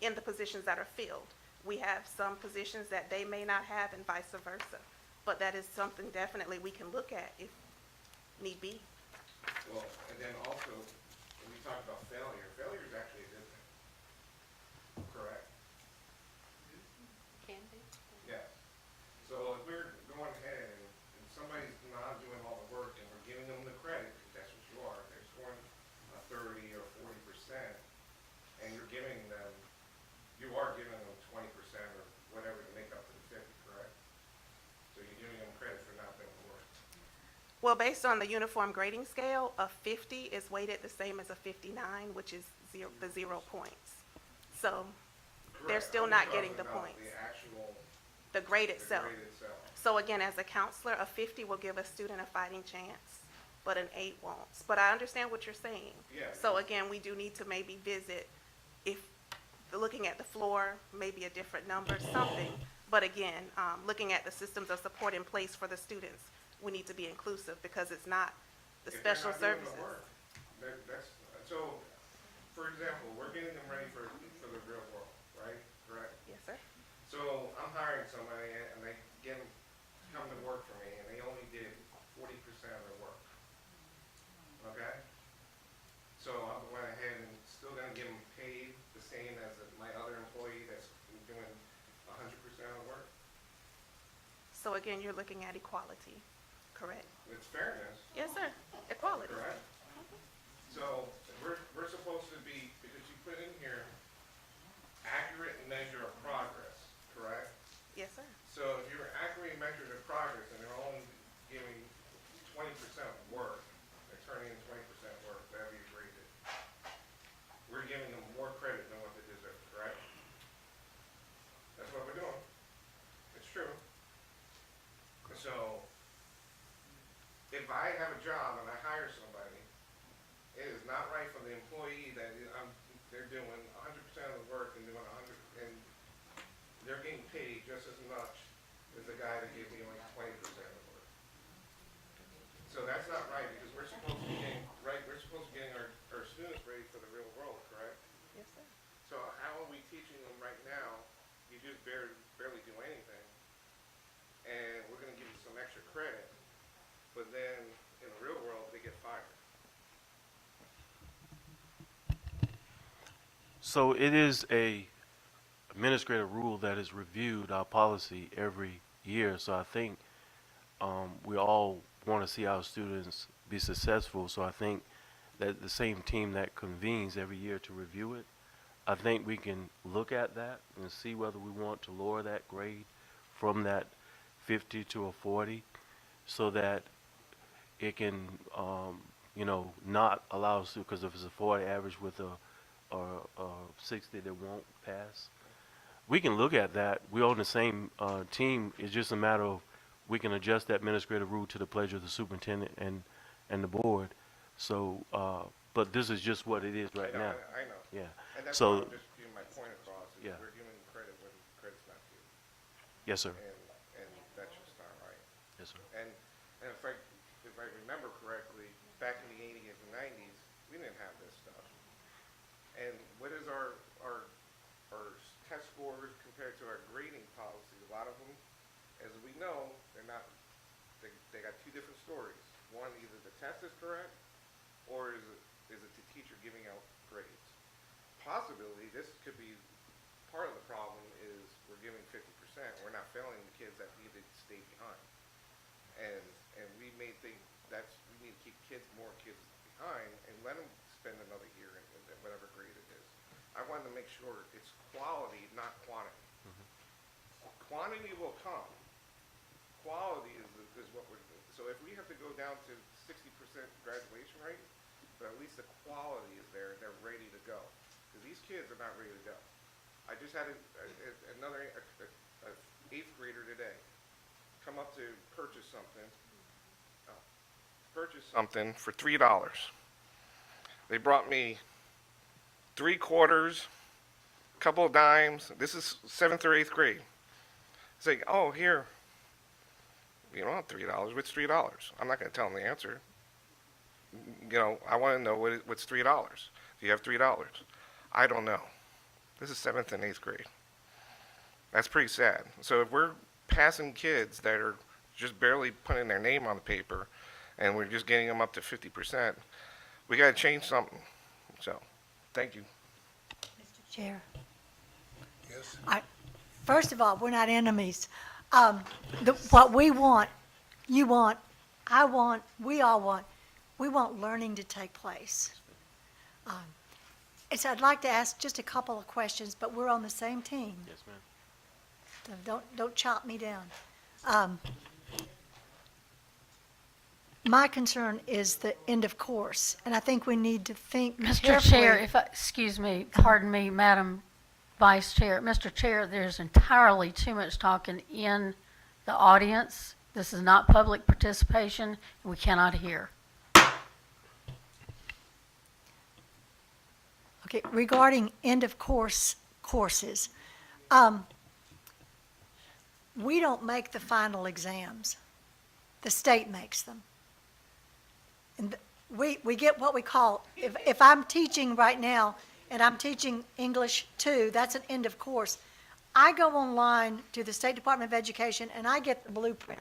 in the positions that are filled. We have some positions that they may not have and vice versa, but that is something definitely we can look at if need be. Well, and then also, when we talk about failure is actually a good thing. Correct? Can be. Yes. So if we're going ahead and somebody's not doing all the work and we're giving them the credit, because that's what you are, they're scoring 30 or 40%, and you are giving them 20% or whatever to make up to the 50, correct? So you're giving them credit Well, based on the uniform grading scale, a 50 is weighted the same as a 59, which is the 0 points. So they're still not getting the points. The actual, The grade the itself. grade itself. So again, as a counselor, a 50 will give a student a fighting chance, but an 8 won't. But I understand what you're saying. Yeah. So again, we do need to maybe visit, if, looking at the floor, maybe a different number, something. But again, looking at the systems of support in place for the students, we need to be inclusive because it's not the If they're special not doing the services. work, that's, so, for example, we're getting them ready for the real world, right? Correct? Yes, sir. So I'm hiring somebody and they get them to come to work for me and they only did 40% of their work. Okay? So I'm went ahead and still gonna give them paid the same as my other employee that's doing 100% of the work. So again, you're looking at equality, correct? It's fairness, Yes, sir. Equality. correct? So we're supposed to be, because you put in here, accurate measure of progress, correct? Yes, sir. So if you're accurately measuring the progress and they're only giving 20% work, they're turning in 20% work, whatever you graded, we're giving them more credit than what they deserve, correct? That's what we're doing. It's true. So if I have a job and I hire somebody, it is not right for the employee that they're doing 100% of the work and doing 100, and they're getting paid just as much as the guy that gave me only 20% of the work. So that's not right, because we're supposed to be getting, right, we're supposed to be getting our students ready for the real world, correct? Yes, sir. So how are we teaching them right now, you just barely do anything, and we're gonna give you some extra credit, but then in the real world, they get fired? So it is a administrative rule that is reviewed, our policy, every year. So I think we all want to see our students be successful. So I think that the same team that convenes every year to review it, I think we can look at that and see whether we want to lower that grade from that 50 to a 40 so that it can, not allow us to, because if it's a 40 average with a 60 that won't pass. We can look at that. We're on the same team. It's just a matter of we can adjust that administrative rule to the pleasure of the superintendent and the board. So, but this is just what it is right now. I know. Yeah. And that's So, why I'm just getting my point across, is Yeah. we're giving credit when credit's not due. yes, sir. And that's just not right. Yes, sir. And if I remember correctly, back in the 80s and 90s, we didn't have this stuff. And what is our test scores compared to our grading policy? A lot of them, as we know, they're not, they got two different stories. One, either the test is correct, or is it the teacher giving out grades? Possibility, this could be part of the problem, is we're giving 50%, we're not failing the kids that need to stay behind. And we may think we need to keep more kids behind and let them spend another year in whatever grade it is. I wanted to make sure it's quality, not quantity. Quantity will come. Quality is what we're doing. So if we have to go down to 60% graduation rate, but at least the quality is there and they're ready to go. Because these kids are not ready to go. I just had another 8th grader today come up to purchase something for $3. They brought me 3 quarters, a couple of dimes. This is 7th or 8th grade. It's like, oh, here, you don't have $3. What's $3? I'm not going to tell them the answer. I want to know what's $3. Do you have $3? I don't know. This is 7th and 8th grade. That's pretty sad. So if we're passing kids that are just barely putting their name on the paper and we're just getting them up to 50%, we got to change something. So, thank you. Mr. Chair. Yes? First of all, we're not enemies. What we want, you want, I want, we all want, we want learning to take place. So I'd like to ask just a couple of questions, but we're on the same team. Yes, ma'am. So don't chop me down. My concern is the end of course, and I think we need to think Mr. carefully. Chair, excuse me, pardon me, Madam Vice Chair. Mr. Chair, there's entirely too much talking in the audience. This is not public participation. We cannot hear. Okay, regarding end of course courses, we don't make the final exams. The state makes them. And we get what we call, if I'm teaching right now and I'm teaching English 2, that's an end of course. I go online to the State Department of Education and I get the blueprint.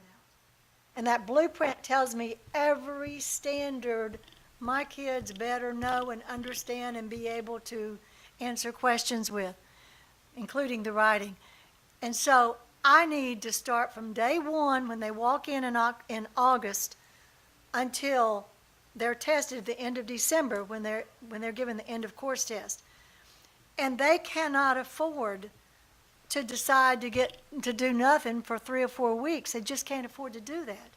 And that blueprint tells me every standard my kids better know and understand and be able to answer questions with, including the writing. And so I need to start from day one when they walk in August until they're tested at the end of December when they're given the end of course test. And they cannot afford to decide to do nothing for 3 or 4 weeks. They just can't afford to do that.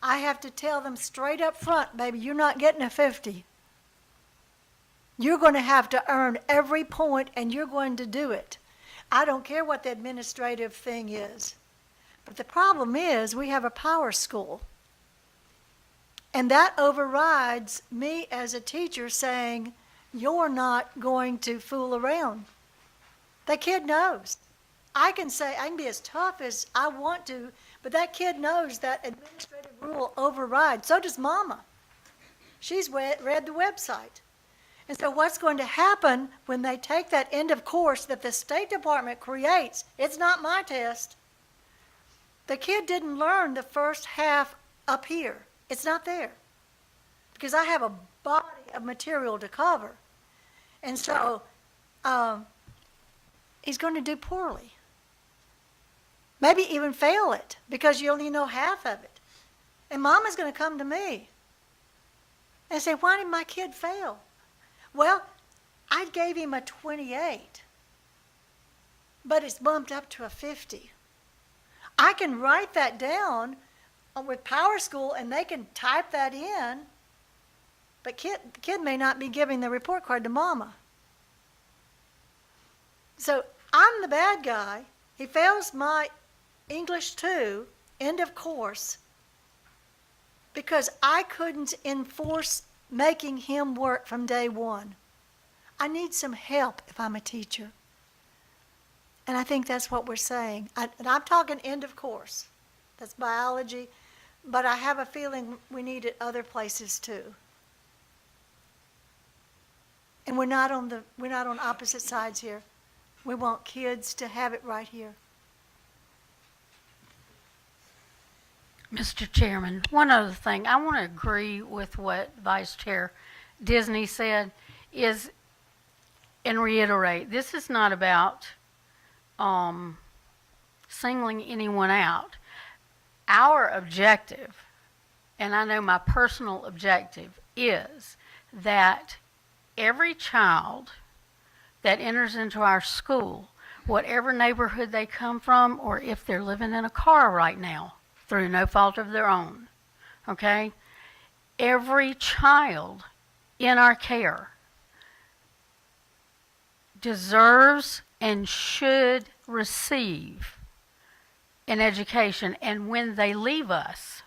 I have to tell them straight up front, baby, you're not getting a 50. You're going to have to earn every point and you're going to do it. I don't care what the administrative thing is. But the problem is we have a power school. And that overrides me as a teacher saying, you're not going to fool around. The kid knows. I can be as tough as I want to, but that kid knows that administrative rule overrides. So does Mama. She's read the website. And so what's going to happen when they take that end of course that the State Department creates, it's not my test. The kid didn't learn the first half up here. It's not there. Because I have a body of material to cover. And so he's going to do poorly. Maybe even fail it because you only know half of it. And Mama's going to come to me and say, why did my kid fail? Well, I gave him a 28, but it's bumped up to a 50. I can write that down with Power School and they can type that in, but the kid may not be giving the report card to Mama. So I'm the bad guy. He fails my English 2, end of course, because I couldn't enforce making him work from day one. I need some help if I'm a teacher. And I think that's what we're saying. And I'm talking end of course. That's biology. But I have a feeling we need it other places too. And we're not on opposite sides here. We want kids to have it right here. Mr. Chairman, one other thing. I want to agree with what Vice Chair Disney said and reiterate, this is not about singling anyone out. Our objective, and I know my personal objective, is that every child that enters into our school, whatever neighborhood they come from, or if they're living in a car right now, through no fault of their own, okay? Every child in our care deserves and should receive an education, and when they leave us,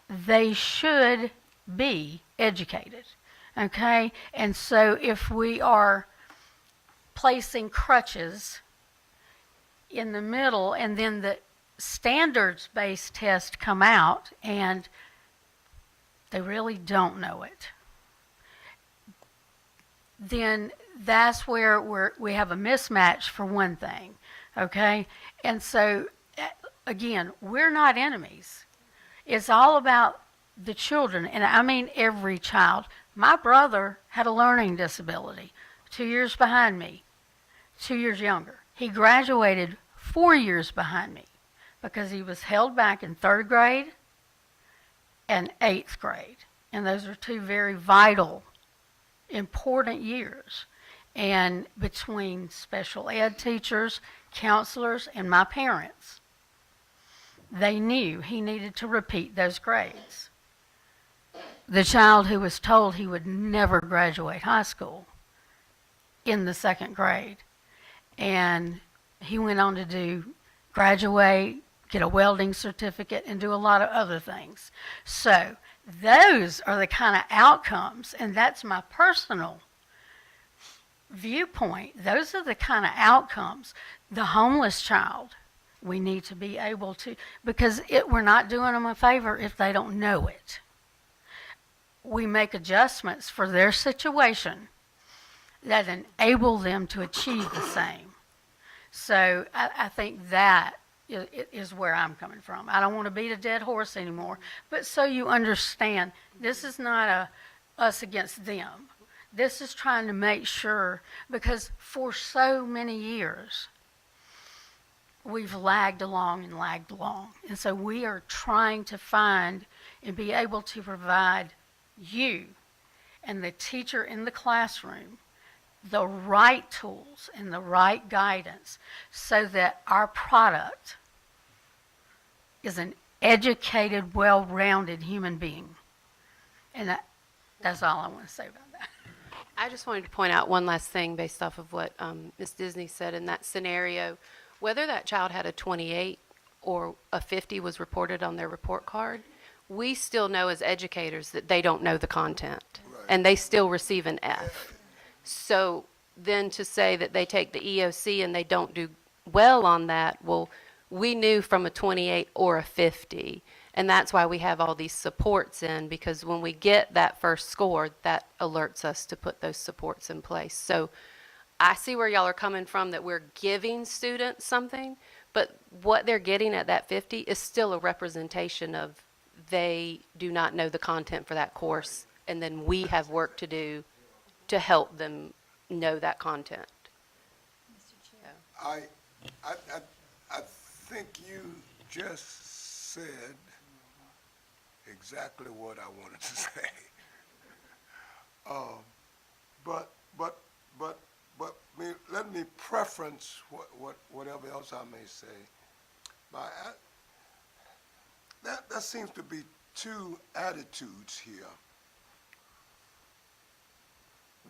they should be educated, okay? And so if we are placing crutches in the middle and then the standards-based tests come out and they really don't know it, then that's where we have a mismatch for one thing, okay? And so, again, we're not enemies. It's all about the children, and I mean every child. My brother had a learning disability, 2 years behind me, 2 years younger. He graduated 4 years behind me because he was held back in 3rd grade and 8th grade. And those are 2 very vital, important years. And between special ed teachers, counselors, and my parents. they knew he needed to repeat those grades. The child who was told he would never graduate high school in the second grade. And he went on to graduate, get a welding certificate, and do a lot of other things. So those are the kind of outcomes, and that's my personal viewpoint. Those are the kind of outcomes. The homeless child, we need to be able to, because we're not doing them a favor if they don't know it. We make adjustments for their situation that enable them to achieve the same. So I think that is where I'm coming from. I don't want to beat a dead horse anymore, but so you understand, this is not a us against them. This is trying to make sure, because for so many years, we've lagged along. And so we are trying to find and be able to provide you and the teacher in the classroom the right tools and the right guidance so that our product is an educated, well-rounded human being. And that's all I want to say about that. I just wanted to point out one last thing based off of what Ms. Disney said in that scenario. Whether that child had a 28 or a 50 was reported on their report card, we still know as educators that they don't know the content, and they still receive an F. So then to say that they take the EOC and they don't do well on that, well, we knew from a 28 or a 50, and that's why we have all these supports in, because when we get that first score, that alerts us to put those supports in place. So I see where y'all are coming from, that we're giving students something, but what they're getting at that 50 is still a representation of they do not know the content for that course, and then we have work to do to help them know that content. I think you just said exactly what I wanted to say. But let me preference whatever else I may say. There seems to be two attitudes here.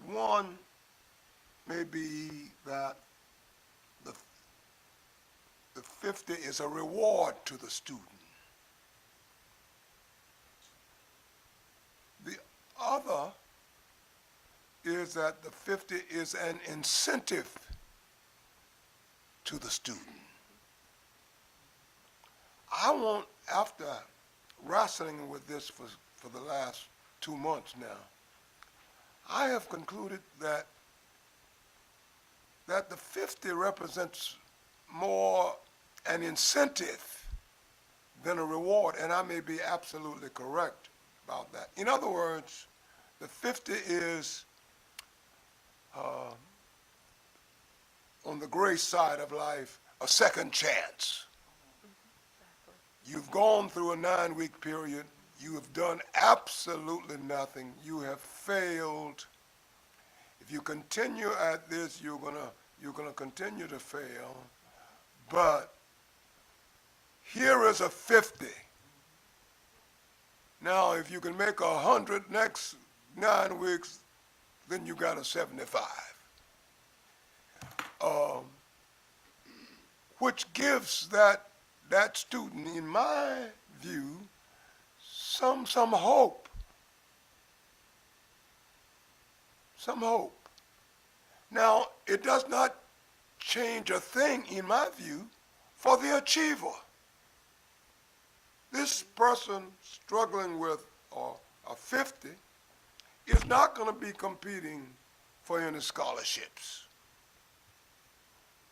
One may be that the 50 is a reward to the student. The other is that the 50 is an incentive to the student. I want, after wrestling with this for the last 2 months now, I have concluded that the 50 represents more an incentive than a reward, and I may be absolutely correct about that. In other words, the 50 is on the gray side of life, a second chance. You've gone through a 9-week period. You have done absolutely nothing. You have failed. If you continue at this, you're gonna continue to fail. But here is a 50. Now, if you can make 100 next 9 weeks, then you got a 75. Which gives that student, in my view, some hope. Some hope. Now, it does not change a thing, in my view, for the achiever. This person struggling with a 50 is not going to be competing for any scholarships,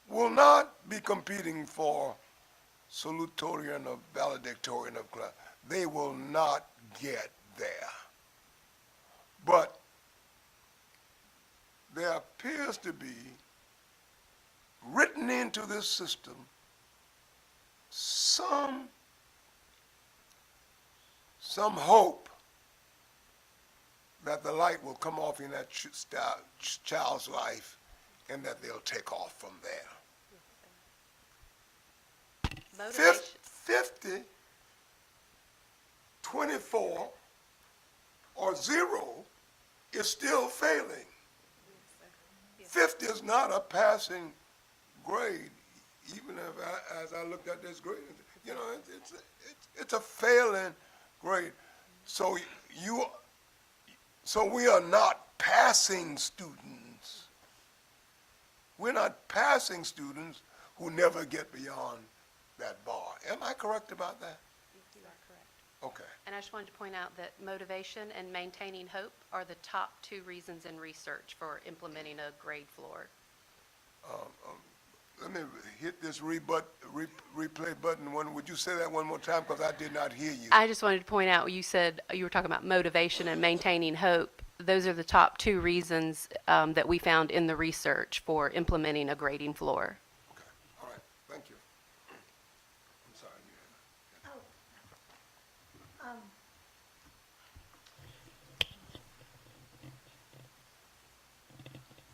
will not be competing for salutatorian or valedictorian of class. They will not get there. But there appears to be, written into this system, some hope that the light will come off in that child's life and that they'll take off from there. Motivation. 50, 24, or 0 is still failing. 50 is not a passing grade, even if as I looked at this grade, you know, it's a failing grade. So so we are not passing students. We're not passing students who never get beyond that bar. Am I correct about that? You are correct. Okay. And I just wanted to point out that motivation and maintaining hope are the top 2 reasons in research for implementing a grade floor. Let me hit this replay button. Would you say that one more time? Because I did not hear you. I just wanted to point out, you said you were talking about motivation and maintaining hope. Those are the top 2 reasons that we found in the research for implementing a grading floor. Okay. All right. Thank you. I'm sorry.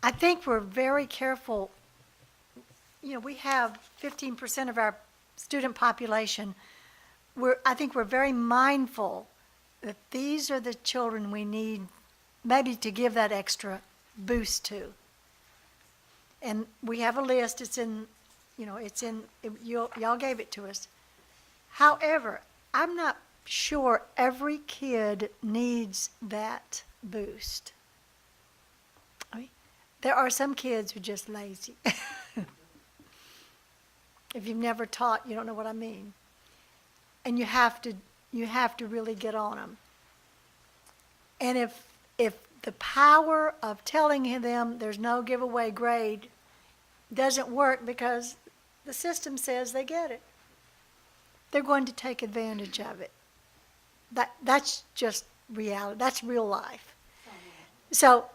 I think we're very careful. You know, we have 15% of our student population. I think we're very mindful that these are the children we need maybe to give that extra boost to. And we have a list, it's in, y'all gave it to us. However, I'm not sure every kid needs that boost. I mean, there are some kids who are just lazy. If you've never taught, you don't know what I mean. And you have to really get on them. And if the power of telling them there's no giveaway grade doesn't work because the system says they get it, they're going to take advantage of it. That's just reality. That's real life. So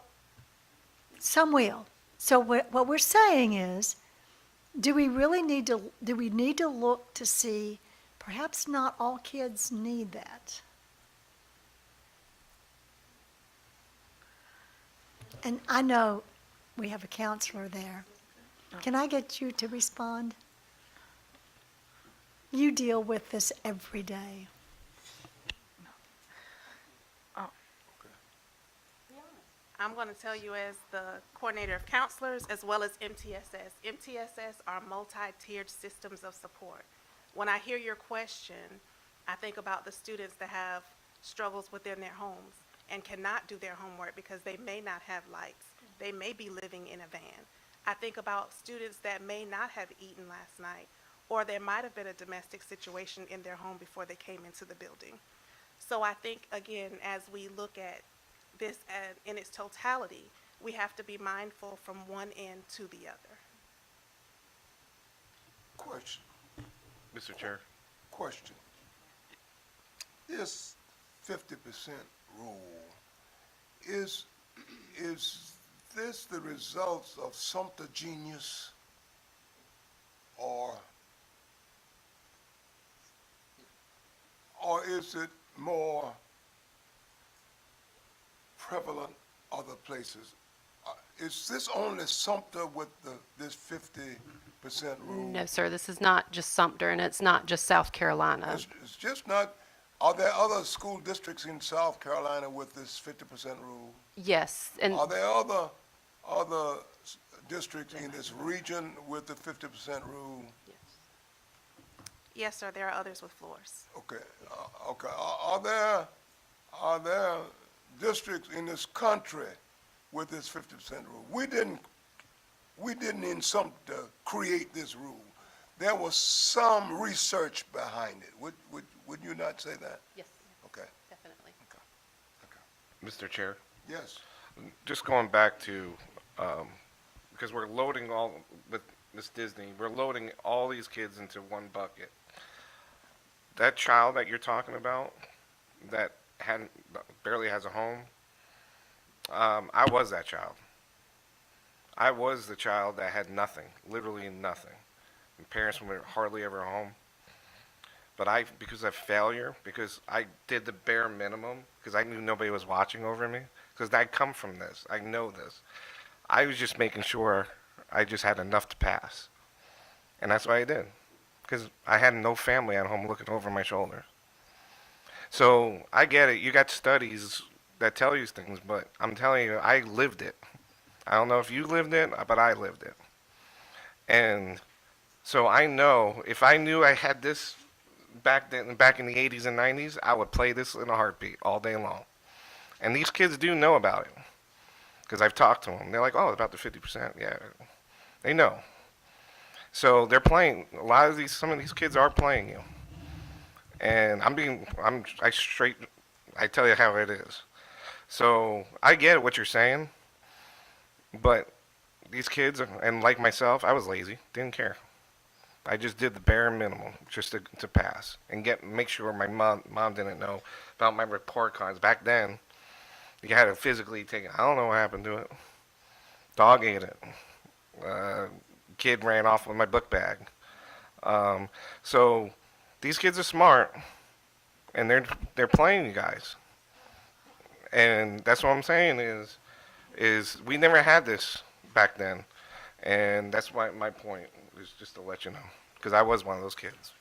some will. So what we're saying is, do we need to look to see, perhaps not all kids need that. And I know we have a counselor there. Can I get you to respond? You deal with this every day. I'm going to tell you as the coordinator of counselors as well as MTSS. MTSS are multi-tiered systems of support. When I hear your question, I think about the students that have struggles within their homes and cannot do their homework because they may not have lights. They may be living in a van. I think about students that may not have eaten last night, or there might have been a domestic situation in their home before they came into the building. So I think, again, as we look at this in its totality, we have to be mindful from one end to the other. Question. Mr. Chair. Question. This 50% rule, is this the results of Sumter genius, or is it more prevalent other places? Is this only Sumter with this 50% rule? No, sir, this is not just Sumter, and it's not just South Carolina. It's just not. Are there other school districts in South Carolina with this 50% rule? Yes, and Are there other districts in this region with the 50% rule? Yes, sir, there are others with floors. Okay, okay. Are there districts in this country with this 50% rule? We didn't in Sumter create this rule. There was some research behind it. Would you not say that? yes, Okay, definitely. Mr. Chair. yes. Just going back to, because we're loading with Miss Disney, we're loading all these kids into one bucket. That child that you're talking about, that barely has a home, I was that child. I was the child that had nothing, literally nothing. My parents were hardly ever home. But because of failure, because I did the bare minimum, because I knew nobody was watching over me, because I come from this, I know this. I was just making sure I just had enough to pass. And that's what I did. because I had no family at home looking over my shoulder. So I get it. You got studies that tell you things, but I'm telling you, I lived it. I don't know if you lived it, but I lived it. And so I know if I knew I had this back then, back in the 80s and 90s, I would play this in a heartbeat all day long. And these kids do know about it because I've talked to them. They're like, "Oh, it's about the 50%." Yeah, they know. So they're playing. A lot of these, some of these kids are playing you. And I straight, I tell you how it is. So I get what you're saying, but these kids, and like myself, I was lazy, didn't care. I just did the bare minimum just to pass and make sure my mom didn't know about my report cards. Back then, you had to physically take it. I don't know what happened to it. Dog ate it. Uh, Kid ran off with my book bag. So these kids are smart, and they're playing you guys. And that's what I'm saying is we never had this back then, and that's why my point is just to let you know, because I was one of those kids.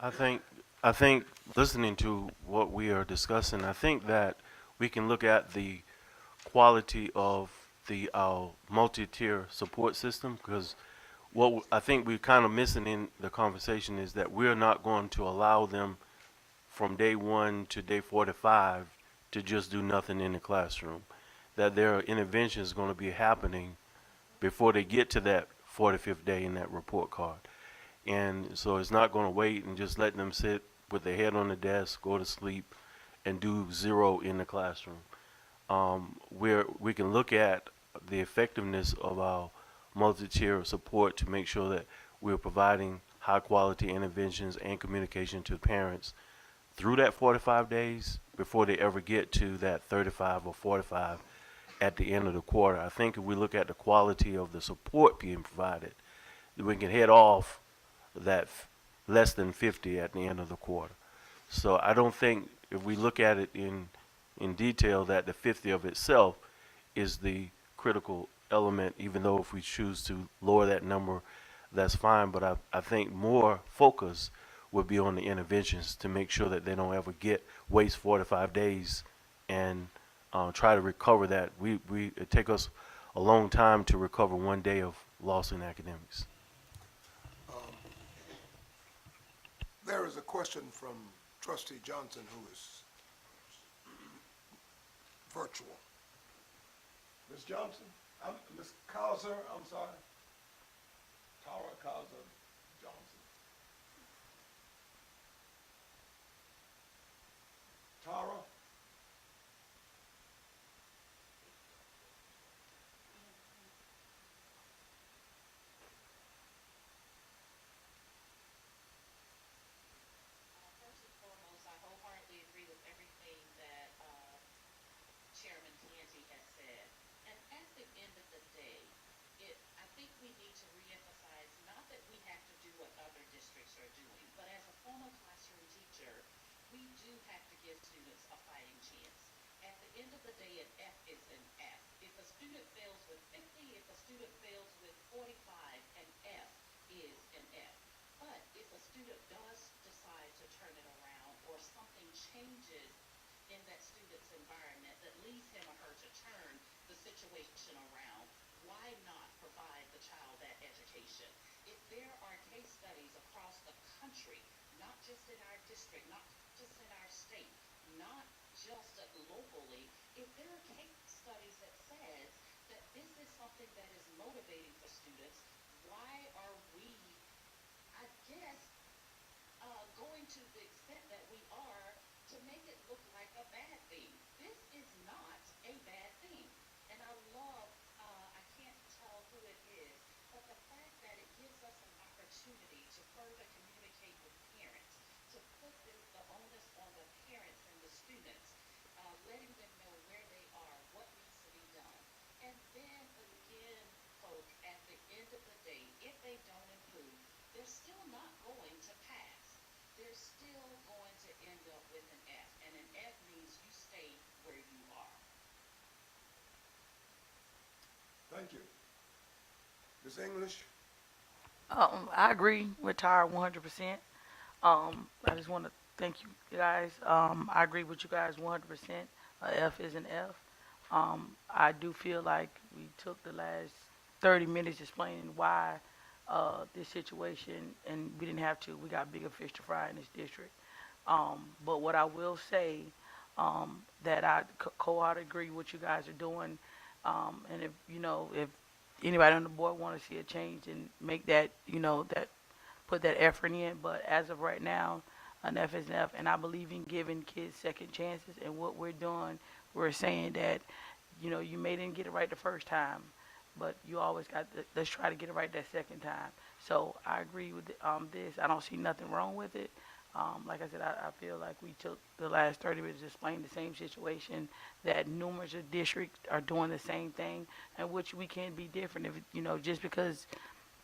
I think I think listening to what we are discussing, I think that we can look at the quality of the multi-tier support system, because I think we're kind of missing in the conversation is that we're not going to allow them from day 1 to day 45 to just do nothing in the classroom. That there are interventions going to be happening before they get to that 45th day in that report card. And so it's not going to wait and just let them sit with their head on the desk, go to sleep, and do zero in the classroom. Where we can look at the effectiveness of our multi-tier support to make sure that we're providing high quality interventions and communication to parents through that 45 days before they ever get to that 35 or 45 at the end of the quarter. I think if we look at the quality of the support being provided, we can head off that less than 50 at the end of the quarter. So I don't think if we look at it in detail that the 50 of itself is the critical element, even though if we choose to lower that number, that's fine. But I think more focus would be on the interventions to make sure that they don't ever waste 45 days and try to recover that. It take us a long time to recover 1 day of loss in academics. There is a question from Trustee Johnson who is virtual. Ms. Johnson, Ms. Causer, I'm sorry. Tara Causer Johnson. Tara? First and foremost, I wholeheartedly agree with everything that Chairman Canty has said. And at the end of the day, I think we need to reemphasize not that we have to do what other districts are doing, but as a former classroom teacher, we do have to give students a fighting chance. At the end of the day, an F is an F. If a student fails with 50, if a student fails with 45, an F is an F. But if a student does decide to turn it around or something changes in that student's environment that leads him or her to turn the situation around, why not provide the child that education? If there are case studies across the country, not just in our district, not just in our state, not just locally, if there are case studies that says that this is something that is motivating for students, why are we, I guess, going to the extent that we are to make it look like a bad thing? This is not a bad thing. And I love, I can't tell who it is, but the fact that it gives us an opportunity to further communicate with parents, to put the onus on the parents and the students, letting them know where they are, what needs to be done. And then again, folks, at the end of the day, if they don't improve, they're still not going to pass. They're still going to end up with an F, and an F means you stay where you are. Thank you. Ms. English? I agree with Tyra 100%. I just want to thank you guys. I agree with you guys 100%. A F is an F. I do feel like we took the last 30 minutes explaining why this situation, and we didn't have to. We got bigger fish to fry in this district. But what I will say, that I wholeheartedly agree what you guys are doing. And if, if anybody on the board want to see a change and make that, that put that effort in. But as of right now, an F is an F, and I believe in giving kids second chances. And what we're doing, we're saying that, you may didn't get it right the first time, but you always got let's try to get it right that second time. So I agree with this. I don't see nothing wrong with it. Like I said, I feel like we took the last 30 minutes to explain the same situation, that numerous of districts are doing the same thing, and which we can be different. If, just because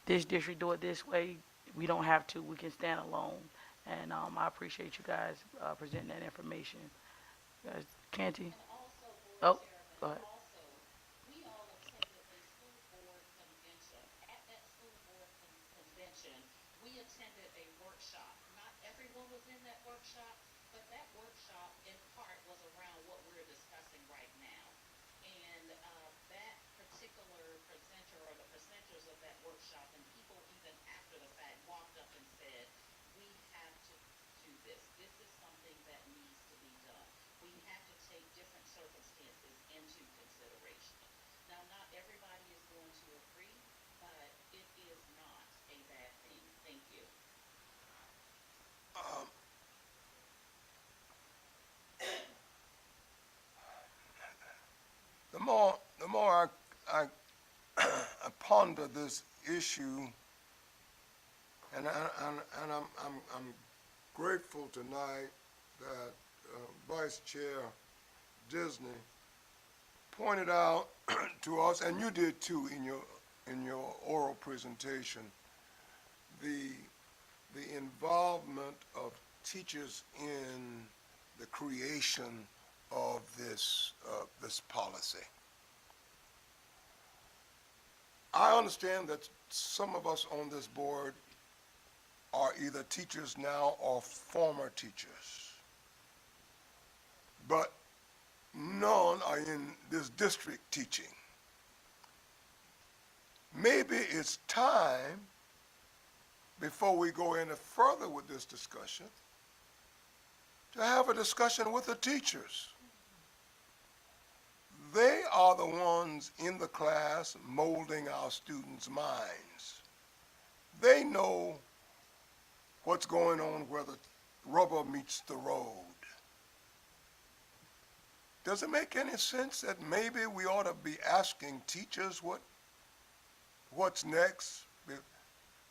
this district do it this way, we don't have to. We can stand alone. And I appreciate you guys presenting that information. Guys, Canty? Oh, go ahead. Also, we all attended a school board convention. At that school board convention, we attended a workshop. Not everyone was in that workshop, but that workshop in part was around what we're discussing right now. And that particular presenter or the presenters of that workshop and people even after the fact walked up and said, we have to do this. This is something that needs to be done. We have to take different circumstances into consideration. Now, not everybody is going to agree, but it is not a bad thing. Thank you. The more I ponder this issue, and I'm grateful tonight that Vice Chair Disney pointed out to us, and you did too in your oral presentation, the involvement of teachers in the creation of this policy. I understand that some of us on this board are either teachers now or former teachers, but none are in this district teaching. Maybe it's time, before we go any further with this discussion, to have a discussion with the teachers. They are the ones in the class molding our students' minds. They know what's going on where the rubber meets the road. Does it make any sense that maybe we ought to be asking teachers what's next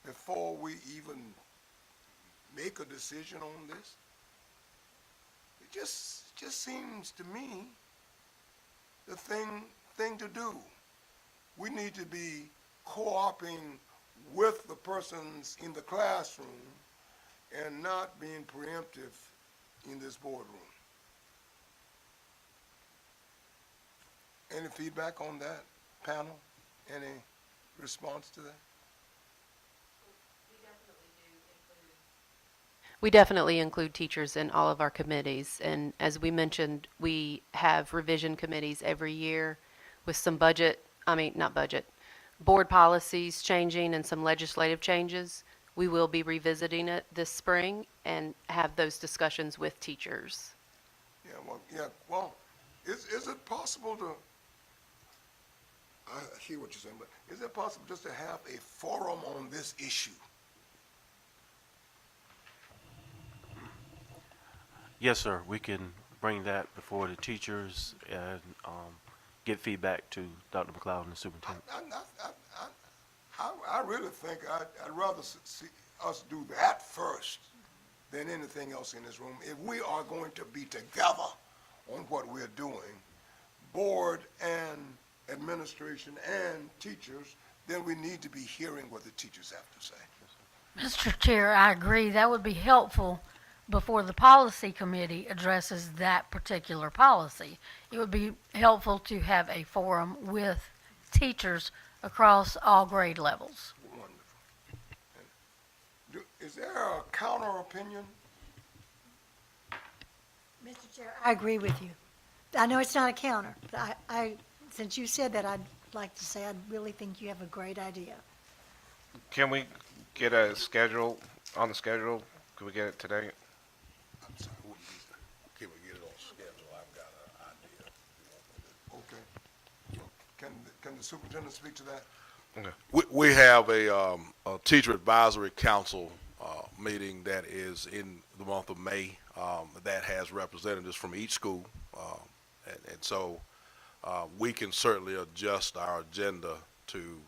before we even make a decision on this? It just seems to me the thing to do. We need to be co-oping with the persons in the classroom and not being preemptive in this boardroom. Any feedback on that, panel? Any response to that? We definitely include teachers in all of our committees. And as we mentioned, we have revision committees every year with some board policies changing and some legislative changes. We will be revisiting it this spring and have those discussions with teachers. Well, is it possible to, I hear what you're saying, but is it possible just to have a forum on this issue? Yes, sir. We can bring that before the teachers and get feedback to Dr. McLeod and the superintendent. I really think I'd rather see us do that first than anything else in this room. If we are going to be together on what we're doing, board and administration and teachers, then we need to be hearing what the teachers have to say. Mr. Chair, I agree. That would be helpful before the policy committee addresses that particular policy. It would be helpful to have a forum with teachers across all grade levels. Wonderful. Is there a counter opinion? Mr. Chair, I agree with you. I know it's not a counter, but since you said that, I'd like to say I really think you have a great idea. Can we get a schedule, on the schedule? Could we get it today? I'm sorry, can we get it on schedule? I've got an idea. Okay. Can the superintendent speak to that? We have a teacher advisory council meeting that is in the month of May that has representatives from each school. And so we can certainly adjust our agenda to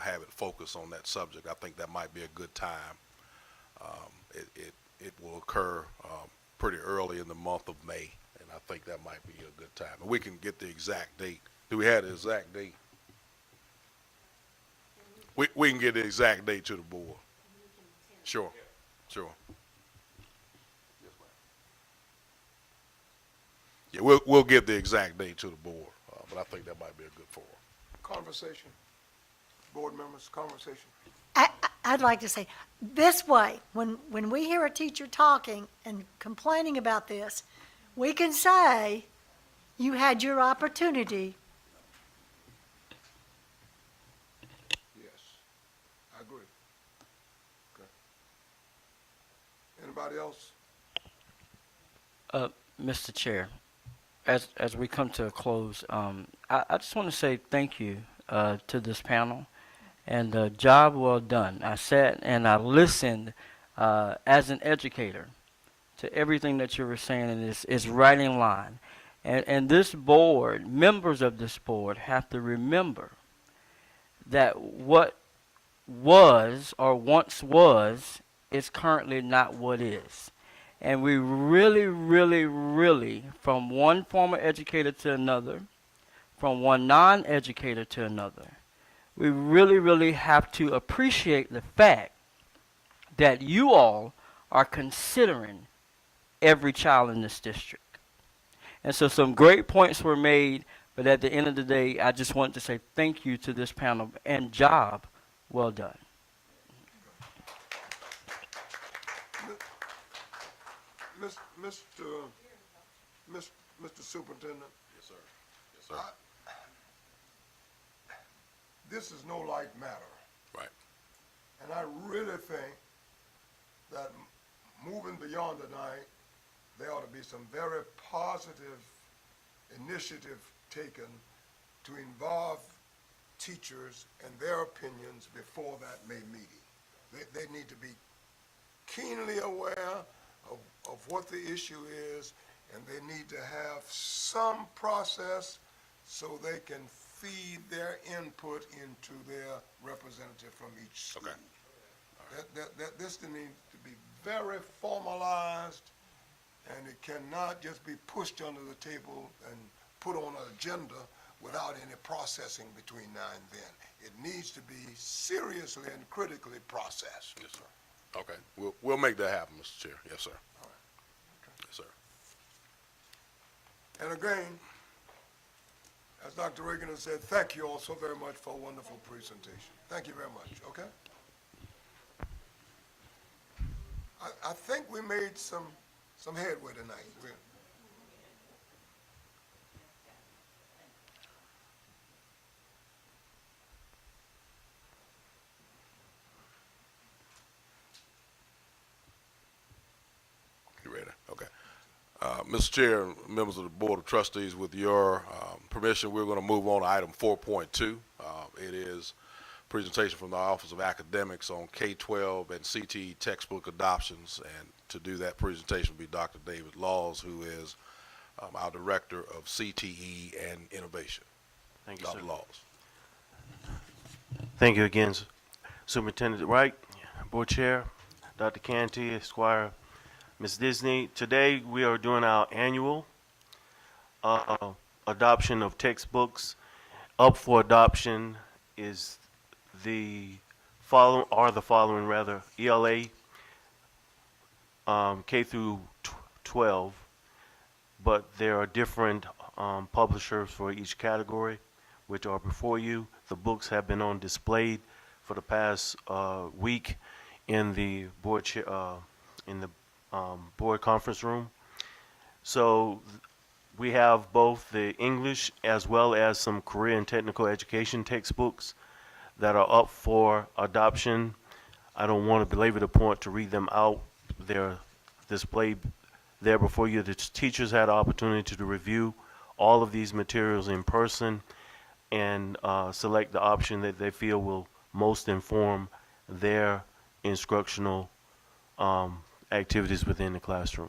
have it focus on that subject. I think that might be a good time. It will occur pretty early in the month of May, and I think that might be a good time. And we can get the exact date. Do we have the exact date? We can get the exact date to the board. Sure, sure. Yeah, we'll get the exact date to the board, but I think that might be a good forum. Conversation? Board members, conversation? I'd like to say, this way, when we hear a teacher talking and complaining about this, we can say, you had your opportunity. Yes, I agree. Okay. Anybody else? Mr. Chair, as we come to a close, I just want to say thank you to this panel, and job well done. I sat and I listened as an educator to everything that you were saying, and it's right in line. And this board, members of this board, have to remember that what was or once was is currently not what is. And we really, really, really, from one former educator to another, from one non-educator to another, we really, really have to appreciate the fact that you all are considering every child in this district. And so some great points were made, but at the end of the day, I just want to say thank you to this panel and job well done. Mr. Superintendent, Yes, sir. Yes, sir. this is no light matter. Right. And I really think that moving beyond tonight, there ought to be some very positive initiative taken to involve teachers and their opinions before that May meeting. They need to be keenly aware of what the issue is, and they need to have some process so they can feed their input into their representative from each school. Okay. This needs to be very formalized, and it cannot just be pushed under the table and put on an agenda without any processing between now and then. It needs to be seriously and critically processed. Yes, sir. Okay, we'll make that happen, Mr. Chair. Yes, sir. All right. Yes, sir. And again, as Dr. Reagan has said, thank you all so very much for a wonderful presentation. Thank you very much, okay? I think we made some headway tonight. You ready? Okay. Mr. Chair, members of the Board of Trustees, with your permission, we're going to move on to item 4.2. It is presentation from the Office of Academics on K-12 and CTE textbook adoptions, and to do that presentation will be Dr. David Laws, who is our Director of CTE and Innovation. Thank you, Dr. sir. Laws. Thank you again, Superintendent Wright, Board Chair, Dr. Canty, Esquire, Ms. Disney. Today we are doing our annual adoption of textbooks. Up for adoption is the following ELA, K through 12, but there are different publishers for each category, which are before you. The books have been on display for the past week in the board conference room. So we have both the English as well as some career and technical education textbooks that are up for adoption. I don't want to belabor the point to read them out. They're displayed there before you. The teachers had an opportunity to review all of these materials in person and select the option that they feel will most inform their instructional activities within the classroom.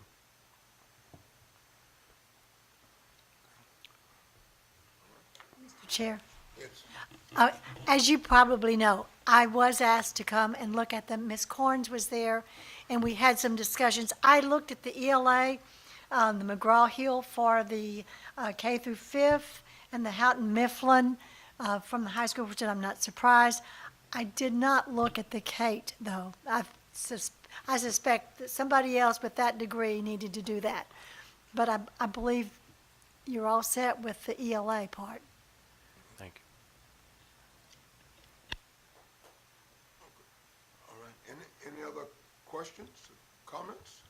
Chair. Yes. As you probably know, I was asked to come and look at them. Ms. Corns was there, and we had some discussions. I looked at the ELA, the McGraw-Hill for the K through 5th, and the Houghton Mifflin from the high school, which I'm not surprised. I did not look at the Kate, though. I suspect that somebody else with that degree needed to do that. But I believe you're all set with the ELA part. Thank you. All right. Any other questions, comments?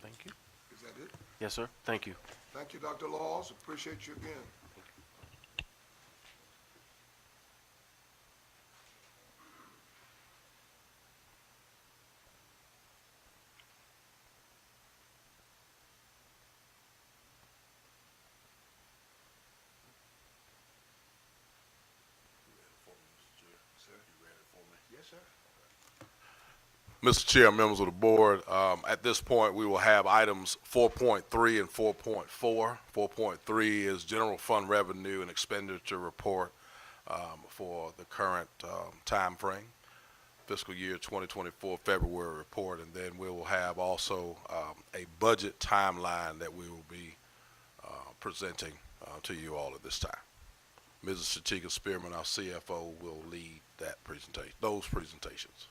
Thank you. Is that it? Yes, sir. Thank you. Thank you, Dr. Laws. Appreciate you again. Yes, sir. Mr. Chair, members of the board, at this point, we will have items 4.3 and 4.4. 4.3 is general fund revenue and expenditure report for the current time frame, fiscal year 2024 February report, and then we will have also a budget timeline that we will be presenting to you all at this time. Mrs. Shatika Spearman, our CFO, will lead that presentation, those presentations.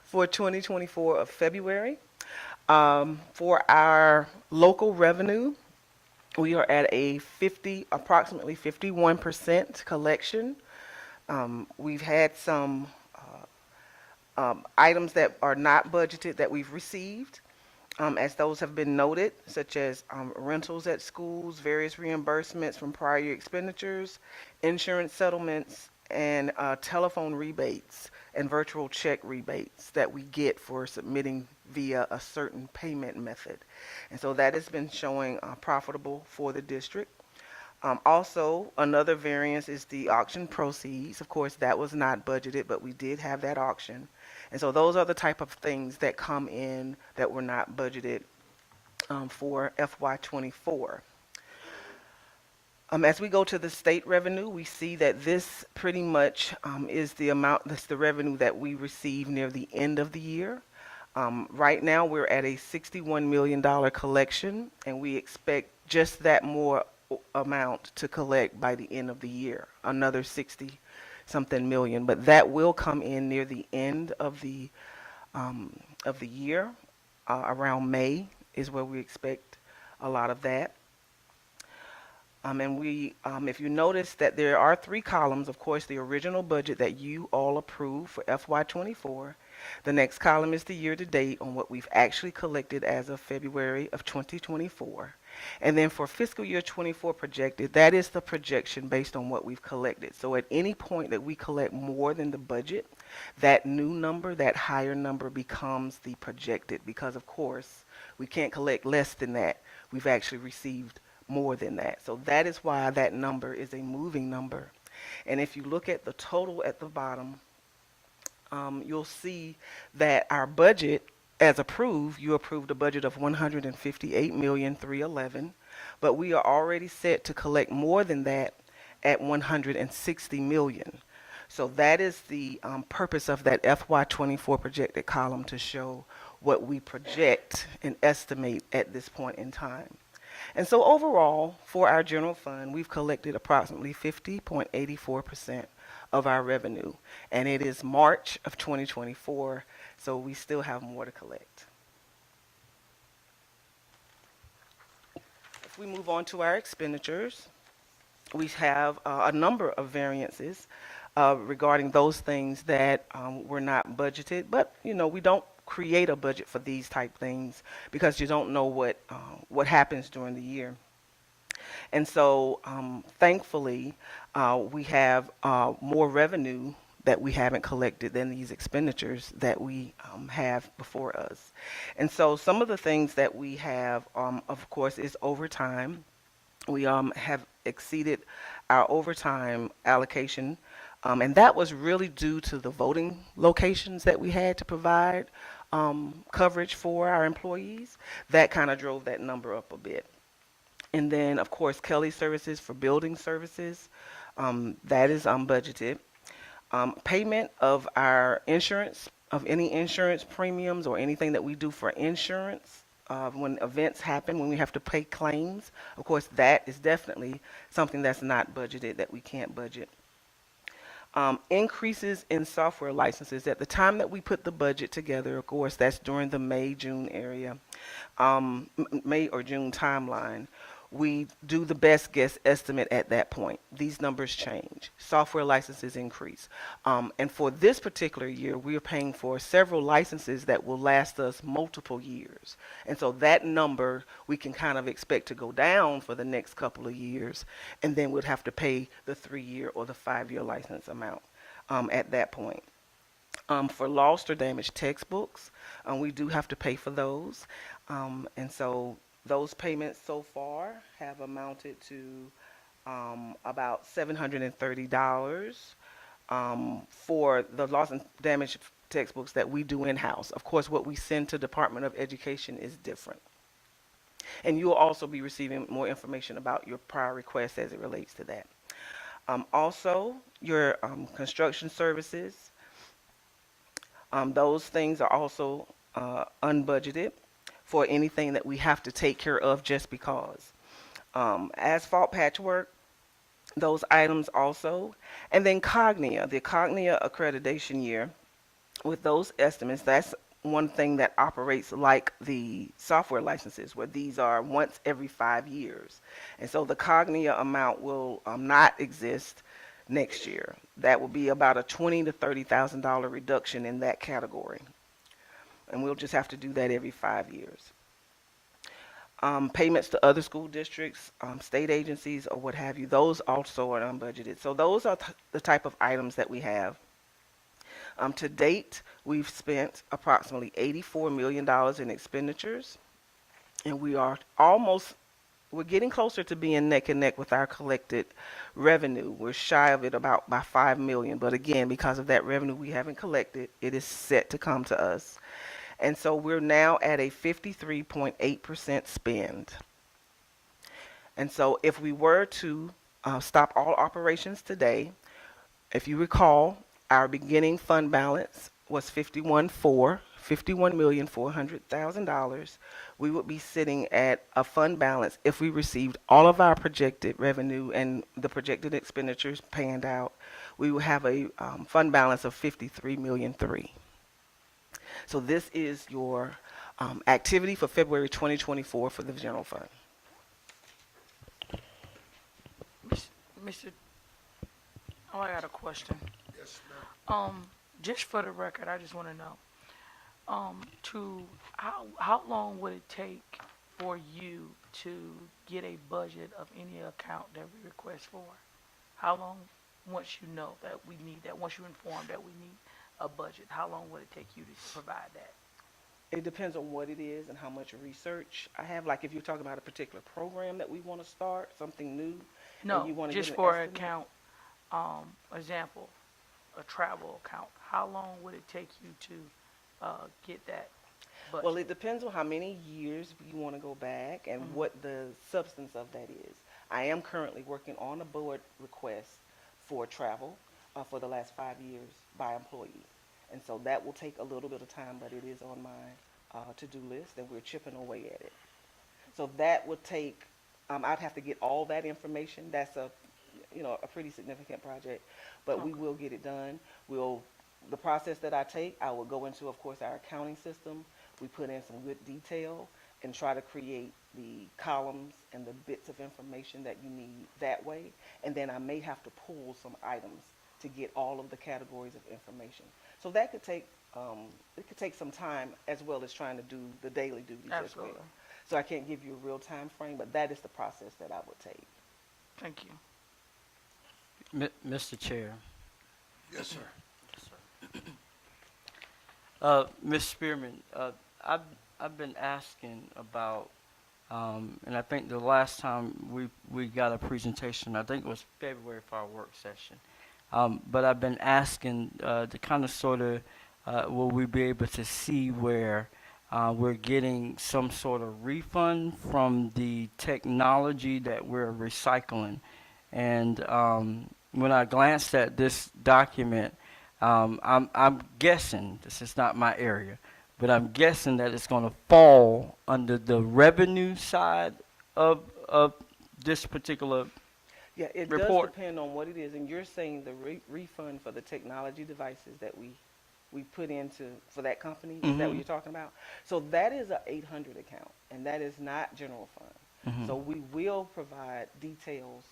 For 2024 of February. For our local revenue, we are at a approximately 51% collection. We've had some items that are not budgeted that we've received, as those have been noted, such as rentals at schools, various reimbursements from prior year expenditures, insurance settlements, and telephone rebates and virtual check rebates that we get for submitting via a certain payment method. And so that has been showing profitable for the district. Also, another variance is the auction proceeds. Of course, that was not budgeted, but we did have that auction. And so those are the type of things that come in that were not budgeted for FY24. As we go to the state revenue, we see that this pretty much is the amount, that's the revenue that we receive near the end of the year. Right now, we're at a $61 million collection, and we expect just that more amount to collect by the end of the year, another 60-something million. But that will come in near the end of the year, around May is where we expect a lot of that. And we, if you notice that there are 3 columns, of course, the original budget that you all approved for FY24. The next column is the year-to-date on what we've actually collected as of February of 2024. And then for fiscal year 24 projected, that is the projection based on what we've collected. So at any point that we collect more than the budget, that new number, that higher number becomes the projected, because of course, we can't collect less than that. We've actually received more than that. So that is why that number is a moving number. And if you look at the total at the bottom, you'll see that our budget, as approved, you approved a budget of $158,311,000, but we are already set to collect more than that at $160 million. So that is the purpose of that FY24 projected column, to show what we project and estimate at this point in time. And so overall, for our general fund, we've collected approximately 50.84% of our revenue. And it is March of 2024, so we still have more to collect. If we move on to our expenditures, we have a number of variances regarding those things that were not budgeted. But we don't create a budget for these type things because you don't know what happens during the year. And so, thankfully, we have more revenue that we haven't collected than these expenditures that we have before us. And so, some of the things that we have, of course, is overtime. We have exceeded our overtime allocation, and that was really due to the voting locations that we had to provide coverage for our employees. That kind of drove that number up a bit. And then, of course, Kelly Services for building services, that is unbudgeted. Payment of our insurance, of any insurance premiums or anything that we do for insurance, when events happen, when we have to pay claims, of course, that is definitely something that's not budgeted, that we can't budget. Increases in software licenses. At the time that we put the budget together, of course, that's during the May-June area, May or June timeline. We do the best guess estimate at that point. These numbers change. Software licenses increase. And for this particular year, we are paying for several licenses that will last us multiple years. And so that number we can kind of expect to go down for the next couple of years. And then we'd have to pay the 3-year or the 5-year license amount at that point. For lost or damaged textbooks, we do have to pay for those. And so those payments so far have amounted to about $730 for the lost and damaged textbooks that we do in-house. Of course, what we send to Department of Education is different. And you'll also be receiving more information about your prior requests as it relates to that. Also, your construction services, those things are also unbudgeted for anything that we have to take care of just because. Asphalt patchwork, those items also. And then Cognia, the Cognia accreditation year, with those estimates, that's one thing that operates like the software licenses, where these are once every 5 years. And so the Cognia amount will not exist next year. That will be about a $20,000 to $30,000 reduction in that category. And we'll just have to do that every 5 years. Payments to other school districts, state agencies, or what have you, those also are unbudgeted. So those are the type of items that we have. To date, we've spent approximately $84 million in expenditures, and we're getting closer to being neck and neck with our collected revenue. We're shy of it about by $5 million, but again, because of that revenue we haven't collected, it is set to come to us. And so we're now at a 53.8% spend. And so if we were to stop all operations today, if you recall, our beginning fund balance was $51,400,000. We would be sitting at a fund balance if we received all of our projected revenue and the projected expenditures panned out. We would have a fund balance of $53,300,000. So this is your activity for February 2024 for the general fund. Mr. Oh, I got a question. Yes, ma'am. Just for the record, I just want to know, how long would it take for you to get a budget of any account that we request for? How long, once you know that we need that, once you're informed that we need a budget, how long would it take you to provide that? It depends on what it is and how much research I have. Like if you're talking about a particular program that we want to start, something new. No, and you want to just get for an estimate. account, example, a travel account. How long would it take you to get that budget? Well, it depends on how many years you want to go back and what the substance of that is. I am currently working on a board request for travel for the last 5 years by employee. And so that will take a little bit of time, but it is on my to-do list, and we're chipping away at it. So that would take I'd have to get all that information. That's a pretty significant project, but we will get it done. The process that I take, I will go into, of course, our accounting system. We put in some good detail and try to create the columns and the bits of information that you need that way. And then I may have to pull some items to get all of the categories of information. So that could take, it could take some time as well as trying to do the daily duties as well. Absolutely. So I can't give you a real time frame, but that is the process that I would take. Thank you. Mr. Chair, Yes, sir. Ms. Spearman, I've been asking about, and I think the last time we got a presentation, I think it was February for our work session. But I've been asking to kind of sort of, will we be able to see where we're getting some sort of refund from the technology that we're recycling? And when I glanced at this document, I'm guessing, this is not my area, but I'm guessing that it's going to fall under the revenue side of this particular Yeah, it report. does depend on what it is, and you're saying the refund for the technology devices that we put into for that company. Is that what you're talking about? So that is a 800 account, and that is not general fund. So we will provide details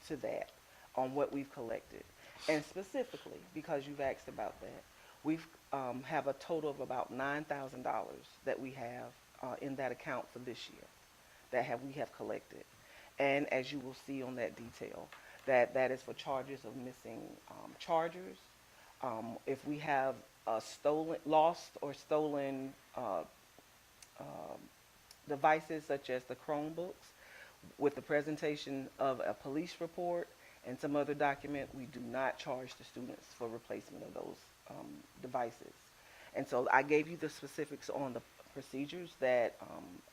to that on what we've collected, and specifically because you've asked about that, we've have a total of about $9,000 that we have in that account for this year that we have collected. And as you will see on that detail, that is for charges of missing chargers. If we have lost or stolen devices such as the Chromebooks, with the presentation of a police report and some other document, we do not charge the students for replacement of those devices. And so I gave you the specifics on the procedures that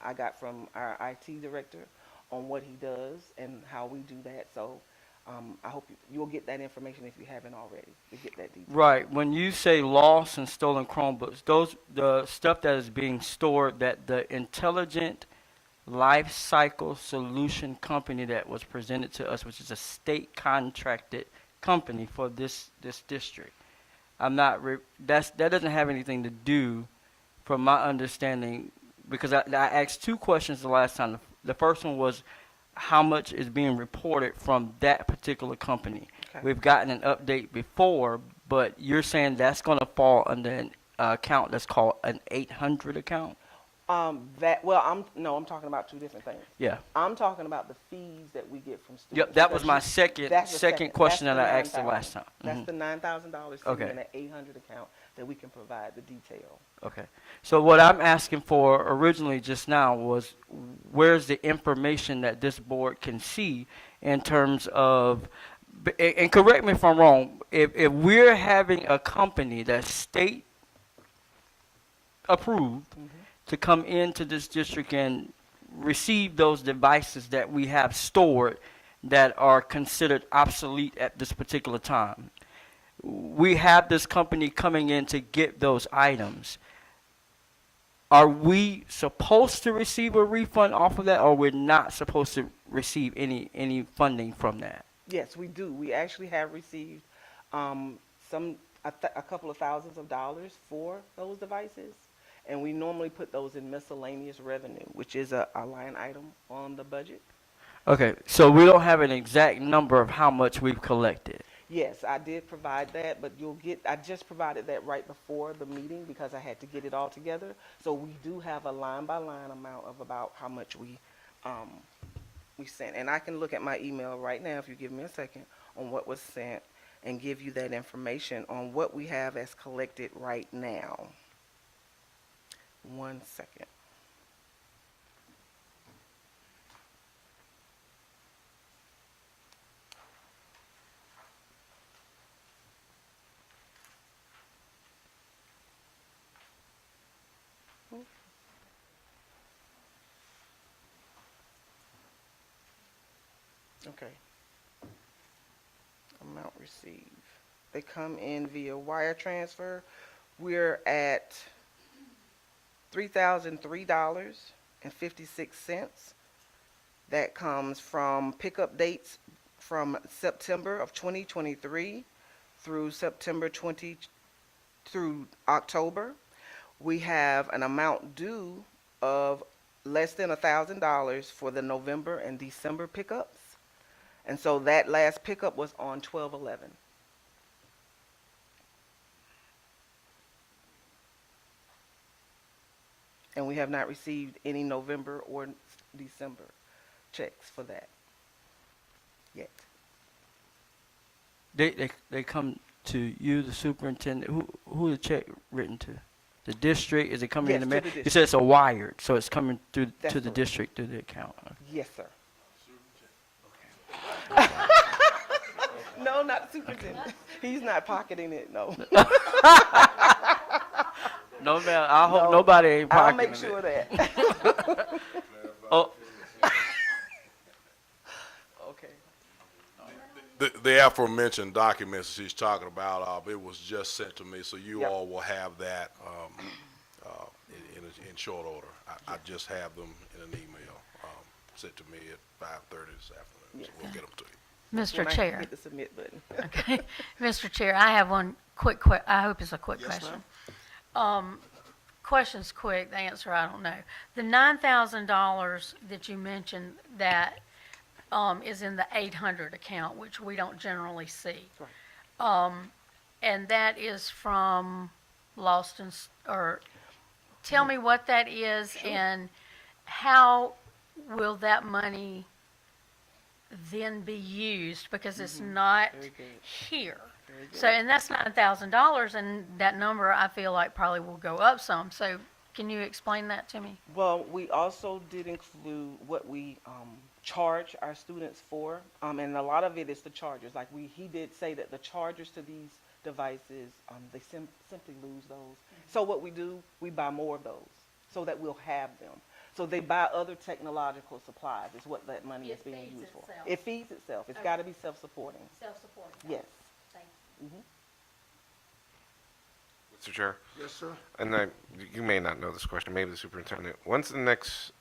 I got from our IT director on what he does and how we do that. So I hope you'll get that information if you haven't already. You get that detail. Right. When you say lost and stolen Chromebooks, the stuff that is being stored, that the Intelligent Life Cycle Solution Company that was presented to us, which is a state contracted company for this district. That doesn't have anything to do, from my understanding, because I asked two questions the last time. The first one was how much is being reported from that particular company. Okay. We've gotten an update before, but you're saying that's going to fall under an account that's called an 800 account? I'm talking about two different things. Yeah. I'm talking about the fees that we get from students. Yep, that was my That's second question that's that the I asked the $9,000. last time. That's the $9,000 sitting Okay. in an 800 account that we can provide the detail. Okay. So what I'm asking for originally just now was where's the information that this board can see in terms of, and correct me if I'm wrong, if we're having a company that's state approved to come into this district and receive those devices that we have stored that are considered obsolete at this particular time. We have this company coming in to get those items. Are we supposed to receive a refund off of that, or we're not supposed to receive any funding from that? Yes, we do. We actually have received a couple of thousands of dollars for those devices, and we normally put those in miscellaneous revenue, which is a line item on the budget. Okay, so we don't have an exact number of how much we've collected. Yes, I did provide that, but I just provided that right before the meeting because I had to get it all together. So we do have a line-by-line amount of about how much we sent. And I can look at my email right now, if you give me a second, on what was sent and give you that information on what we have as collected right now. 1 second. Okay. Amount received. They come in via wire transfer. We're at $3,003.56. That comes from pickup dates from September of 2023 through through October. We have an amount due of less than $1,000 for the November and December pickups. And so that last pickup was on 12/11. And we have not received any November or December checks for that yet. They come to you, the superintendent. Who the check written to? The district? Is it coming in Yes, the to mail? the You said it's a wired, so it's coming through That's to the correct. district through the account. Yes, sir. No, not the superintendent. He's not pocketing it, no. No, man. I hope No, nobody ain't I'll pocketing make sure it. that. Oh, Okay. The aforementioned documents that she's talking about, it was just sent to me, so you Yep. all will have that in short order. I just have them in an email sent to me at 5:30 this afternoon, so we'll get them to you. Mr. When I Chair. hit the submit button. Okay. Mr. Chair, I have one quick I hope it's a quick question. Question's quick, the answer I don't know. The $9,000 that you mentioned that is in the 800 account, which we don't generally see. And that is from Lost and, or tell me what that is and how will that money then be used, because it's not Very good. here. Very good. So, and that's $9,000, and that number I feel like probably will go up some. So, can you explain that to me? Well, we also did include what we charge our students for, and a lot of it is the chargers. Like he did say that the chargers to these devices, they simply lose those. So what we do, we buy more of those so that we'll have them. So they buy other technological supplies is what that money is It being feeds used for. itself. It feeds itself. It's got to be self-supporting. Self-supporting. Yes. Thank Mr. Chair, Yes, sir. and you may not know this question, maybe the superintendent. When's the next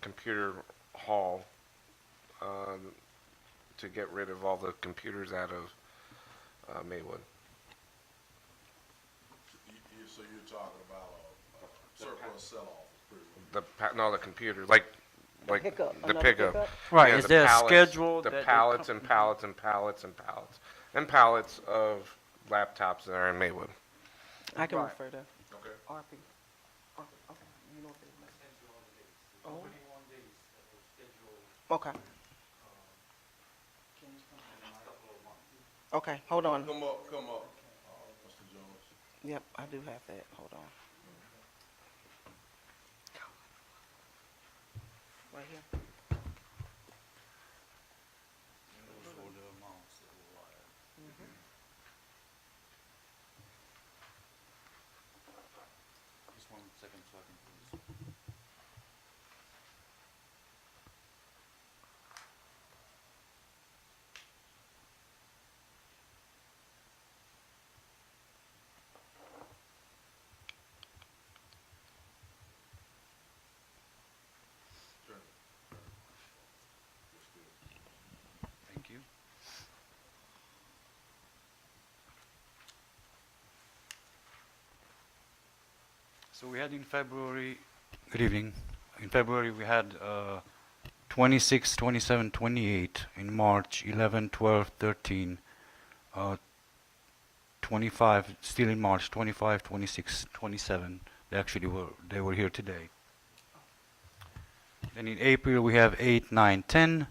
computer hall to get rid of all the computers out of Maywood? So you're talking about a surplus sell-off, pretty much. No, the computer, like Pickup, the another pickup. pickup? right. Yeah, Is the there a pallets- schedule? The that they pallets come- and pallets and pallets and pallets and pallets of laptops that are in Maywood. I can Right. refer to Okay. RP. Oh, okay. You know what they Oh. Okay. Okay, hold on. Come up, Mr. Jones. Yep, I do have that. Hold on. Right here. Thank you. So we had in February, good evening. In February, we had 26, 27, 28. In March, 11, 12, 13. 25, still in March, 25, 26, 27. They were here today. Then in April, we have 8, 9, 10.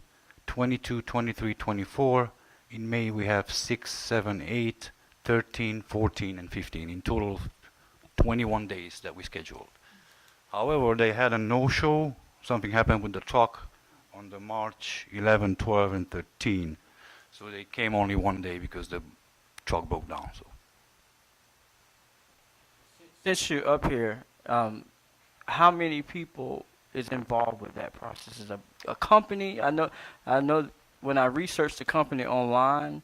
22, 23, 24. In May, we have 6, 7, 8, 13, 14, and 15. In total, 21 days that we scheduled. However, they had a no-show. Something happened with the truck on the March 11, 12, and 13. So they came only one day because the truck broke down. So Since you're up here, how many people is involved with that process? Is a company? I know when I researched the company online,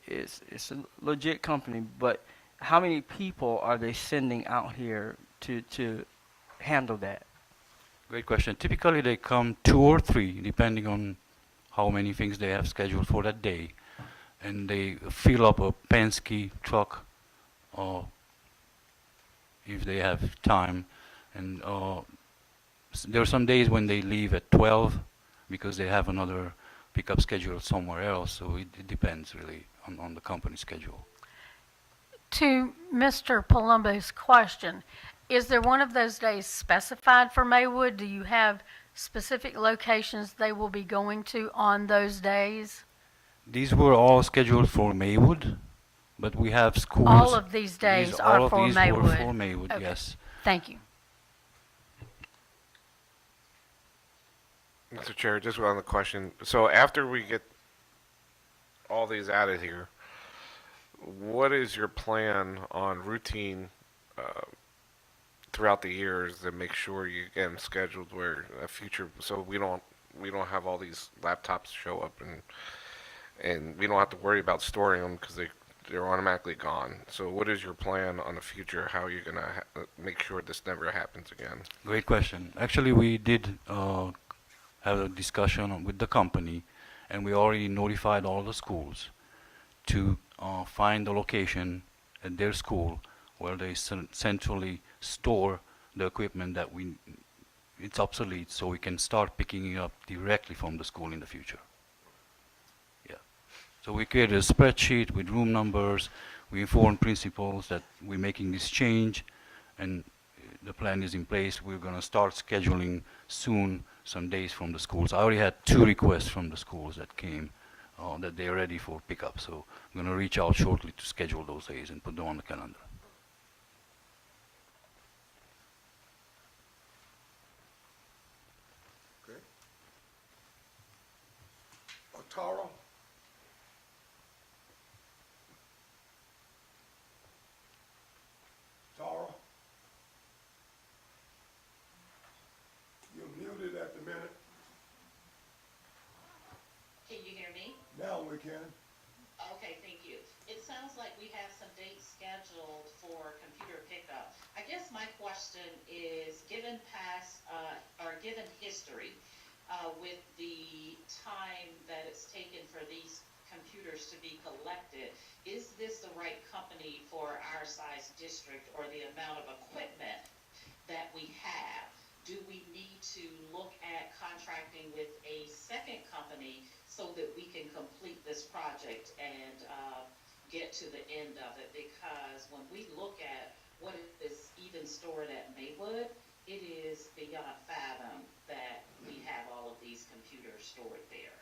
it's a legit company, but how many people are they sending out here to handle that? Great question. Typically, they come 2 or 3, depending on how many things they have scheduled for that day, and they fill up a Penske truck, or if they have time, and there are some days when they leave at 12 because they have another pickup schedule somewhere else. So it depends really on the company schedule. To Mr. Palumbo's question, is there one of those days specified for Maywood? Do you have specific locations they will be going to on those days? These were all scheduled for Maywood, but we have schools. All of these days all are of for these Maywood? were for Maywood, Okay. yes. Thank you. Mr. Chair, just on the question, so after we get all these added here, what is your plan on routine throughout the years to make sure you get them scheduled where a future, so we don't have all these laptops show up and we don't have to worry about storing them because they're automatically gone. So what is your plan on the future? How are you gonna make sure this never happens again? Great question. Actually, we did have a discussion with the company, and we already notified all the schools to find a location at their school where they centrally store the equipment that it's obsolete, so we can start picking it up directly from the school in the future. Yeah. So we created a spreadsheet with room numbers. We informed principals that we're making this change, and the plan is in place. We're going to start scheduling soon some days from the schools. I already had 2 requests from the schools that came that they're ready for pickup. So I'm going to reach out shortly to schedule those days and put them on the calendar. Okay. Tara? Tara? You're muted at the minute. Can you hear me? Now we can. Okay, thank you. It sounds like we have some dates scheduled for computer pickup. I guess my question is, given past, or given history, with the time that it's taken for these computers to be collected, is this the right company for our size district or the amount of equipment that we have? Do we need to look at contracting with a second company so that we can complete this project and get to the end of it? Because when we look at what is even stored at Maywood, it is beyond fathom that we have all of these computers stored there.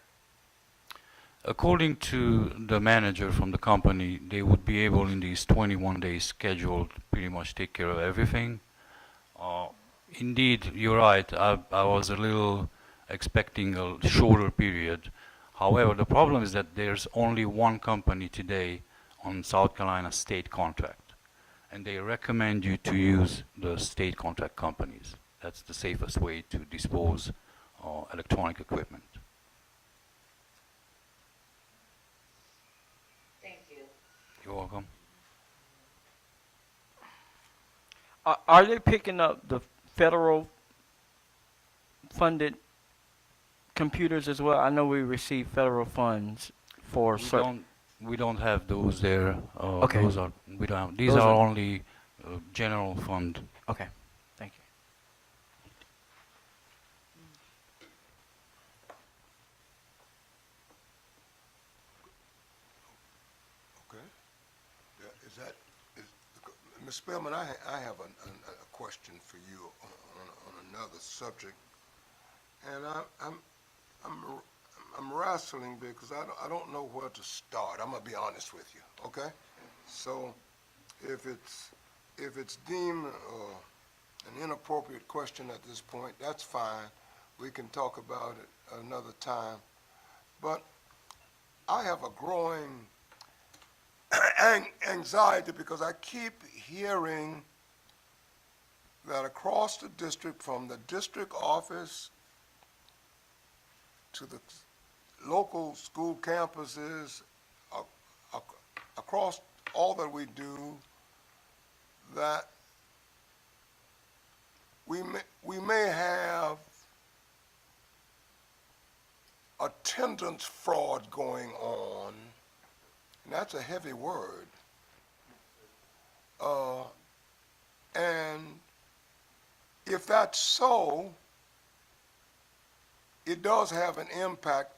According to the manager from the company, they would be able in these 21 days scheduled to pretty much take care of everything. Indeed, you're right. I was a little expecting a shorter period. However, the problem is that there's only one company today on South Carolina state contract, and they recommend you to use the state contract companies. That's the safest way to dispose electronic equipment. Thank you. You're welcome. Are they picking up the federal funded computers as well? I know we receive federal funds for certain. We don't have those there. Okay. We don't have, these Those are are- only general fund. Okay, thank you. Okay. Ms. Spellman, I have a question for you on another subject, and I'm wrestling because I don't know where to start. I'm gonna be honest with you, okay? So, if it's deemed an inappropriate question at this point, that's fine. We can talk about it another time. But I have a growing anxiety because I keep hearing that across the district, from the district office to the local school campuses, across all that we do, that we may have attendance fraud going on, and that's a heavy word. And if that's so, it does have an impact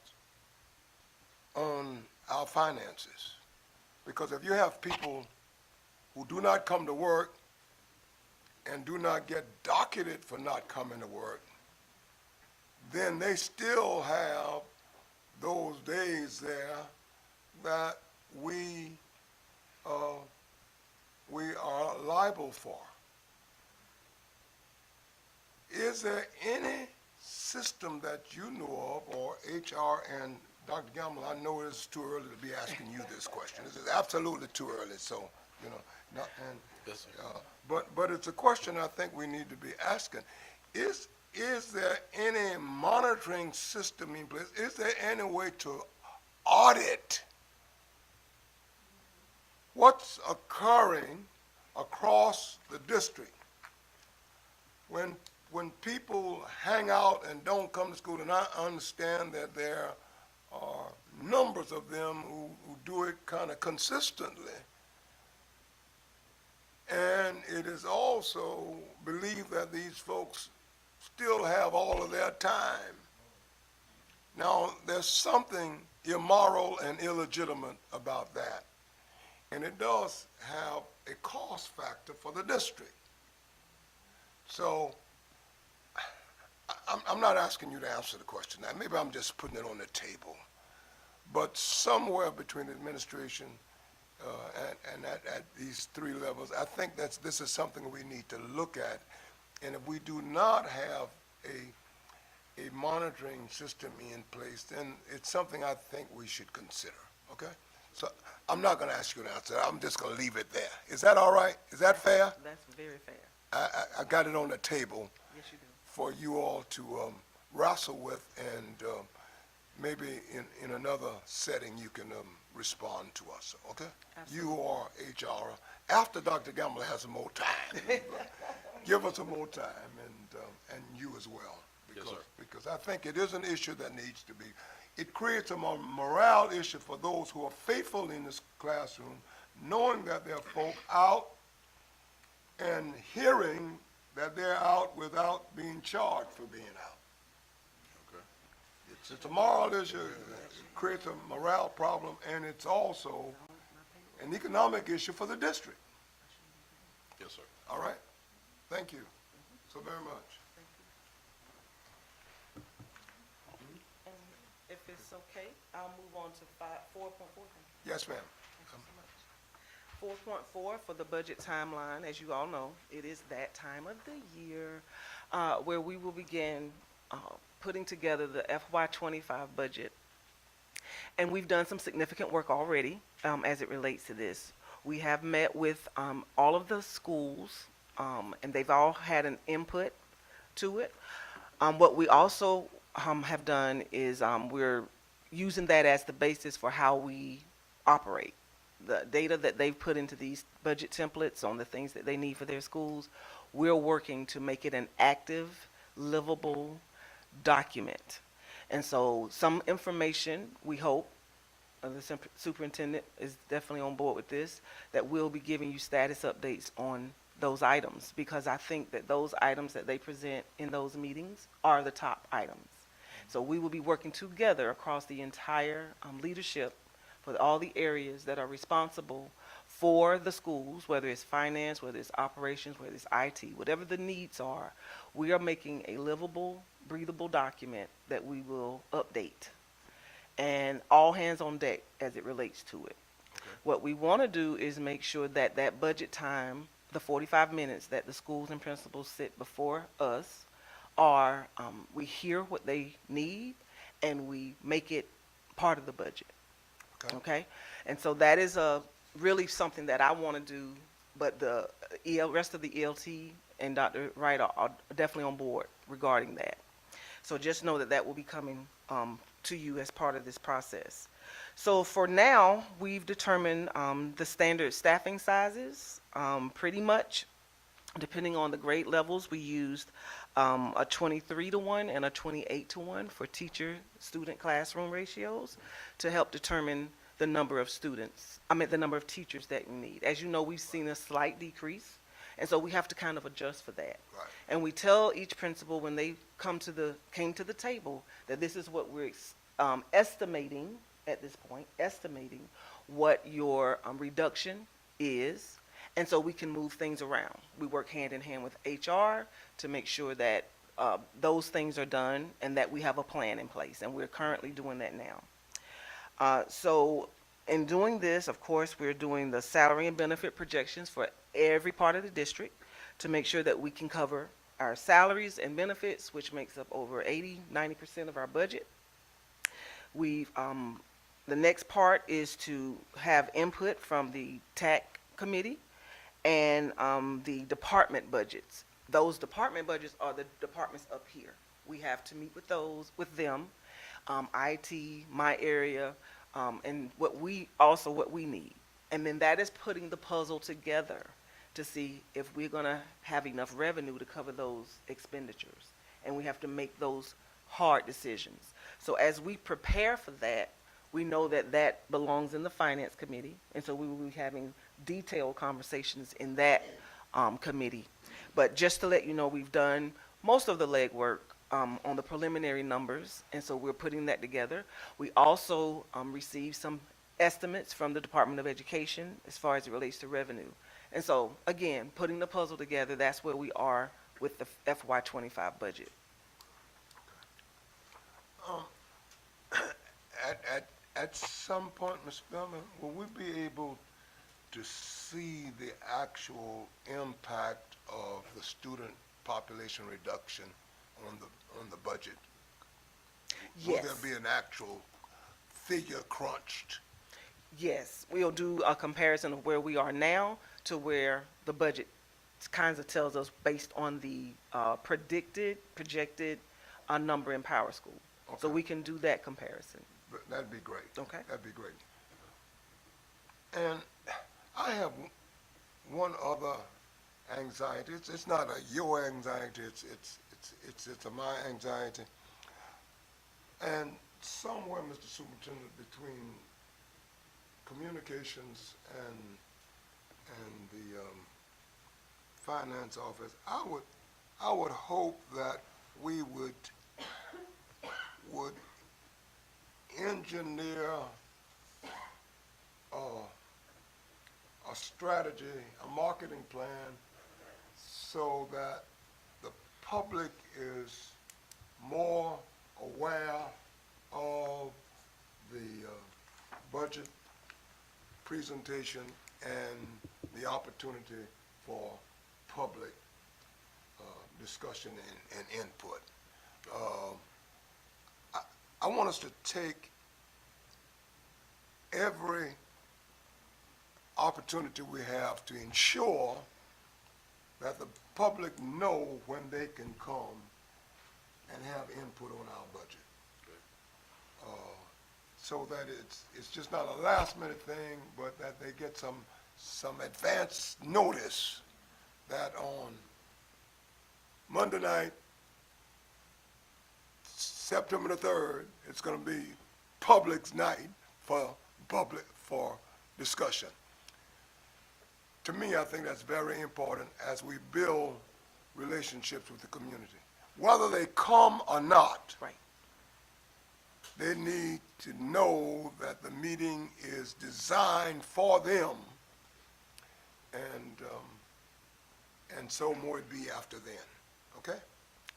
on our finances. Because if you have people who do not come to work and do not get docketed for not coming to work, then they still have those days there that we are liable for. Is there any system that you know of, or HR and Dr. Gamble, I know it's too early to be asking you this question. This is absolutely too early, so, you know, not, and, Yes, sir. but it's a question I think we need to be asking. Is there any monitoring system in place? Is there any way to audit what's occurring across the district when people hang out and don't come to school? And I understand that there are numbers of them who do it kind of consistently. And it is also believed that these folks still have all of their time. Now, there's something immoral and illegitimate about that. And it does have a cost factor for the district. So, I'm not asking you to answer the question now. Maybe I'm just putting it on the table. But somewhere between the administration and at these three levels, I think this is something we need to look at. And if we do not have a monitoring system in place, then it's something I think we should consider, okay? So I'm not going to ask you to answer. I'm just going to leave it there. Is that all right? Is that fair? That's very fair. I got it on the table Yes, you do. for you all to wrestle with, and maybe in another setting you can respond to us, okay? Absolutely. You are HR. After Dr. Gamble has some more time, give us some more time, and you as well. Yes, sir. Because I think it is an issue that needs to be, it creates a morale issue for those who are faithful in this classroom, knowing that there are folk out and hearing that they're out without being charged for being out. Okay. It's a moral issue, it creates a morale problem, and it's also an economic issue for the district. Yes, sir. All right? Thank you so very much. And if it's okay, I'll move on to 4.4. Yes, ma'am. 4.4 for the budget timeline. As you all know, it is that time of the year where we will begin putting together the FY25 budget. And we've done some significant work already as it relates to this. We have met with all of the schools, and they've all had an input to it. What we also have done is we're using that as the basis for how we operate. The data that they've put into these budget templates on the things that they need for their schools, we're working to make it an active, livable document. And so some information, we hope, the superintendent is definitely on board with this, that we'll be giving you status updates on those items, because I think that those items that they present in those meetings are the top items. So we will be working together across the entire leadership for all the areas that are responsible for the schools, whether it's finance, whether it's operations, whether it's IT, whatever the needs are. We are making a livable, breathable document that we will update. And all hands on deck as it relates to it. Okay. What we want to do is make sure that that budget time, the 45 minutes that the schools and principals sit before us, are we hear what they need and we make it part of the budget. Okay? And so that is really something that I want to do, but the rest of the ELT and Dr. Wright are definitely on board regarding that. So just know that that will be coming to you as part of this process. So for now, we've determined the standard staffing sizes pretty much Depending on the grade levels, we used a 23-to-1 and a 28-to-1 for teacher-student classroom ratios to help determine the number of the number of teachers that we need. As you know, we've seen a slight decrease, and so we have to kind of adjust for that. Right. And we tell each principal when they came to the table that this is what we're estimating at this point, estimating what your reduction is, and so we can move things around. We work hand in hand with HR to make sure that those things are done and that we have a plan in place, and we're currently doing that now. So in doing this, of course, we're doing the salary and benefit projections for every part of the district to make sure that we can cover our salaries and benefits, which makes up over 80–90% of our budget. The next part is to have input from the TAC committee and the department budgets. Those department budgets are the departments up here. We have to meet with them, IT, my area, and what we need. And then that is putting the puzzle together to see if we're gonna have enough revenue to cover those expenditures. And we have to make those hard decisions. So as we prepare for that, we know that that belongs in the finance committee, and so we will be having detailed conversations in that committee. But just to let you know, we've done most of the legwork on the preliminary numbers, and so we're putting that together. We also received some estimates from the Department of Education as far as it relates to revenue. And so, again, putting the puzzle together, that's where we are with the FY25 budget. At some point, Ms. Spelman, will we be able to see the actual impact of the student population reduction on the budget? Yes. Will there be an actual figure crunched? Yes, we'll do a comparison of where we are now to where the budget kind of tells us based on the projected number in Power School. So Okay. we can do that comparison. But that'd be great. Okay. That'd be great. And I have one other anxiety. It's not a your anxiety. It's a my anxiety. And somewhere, Mr. Superintendent, between communications and the finance office, I would hope that we would engineer a strategy, a marketing plan, so that the public is more aware of the budget presentation and the opportunity for public discussion and input. I want us to take every opportunity we have to ensure that the public know when they can come and have input on our budget. So that it's just not a last minute thing, but that they get some advance notice that on Monday night, September the 3rd, it's going to be public's night for discussion. To me, I think that's very important as we build relationships with the community. Whether they come or not, Right. they need to know that the meeting is designed for them, and so more it be after then, okay?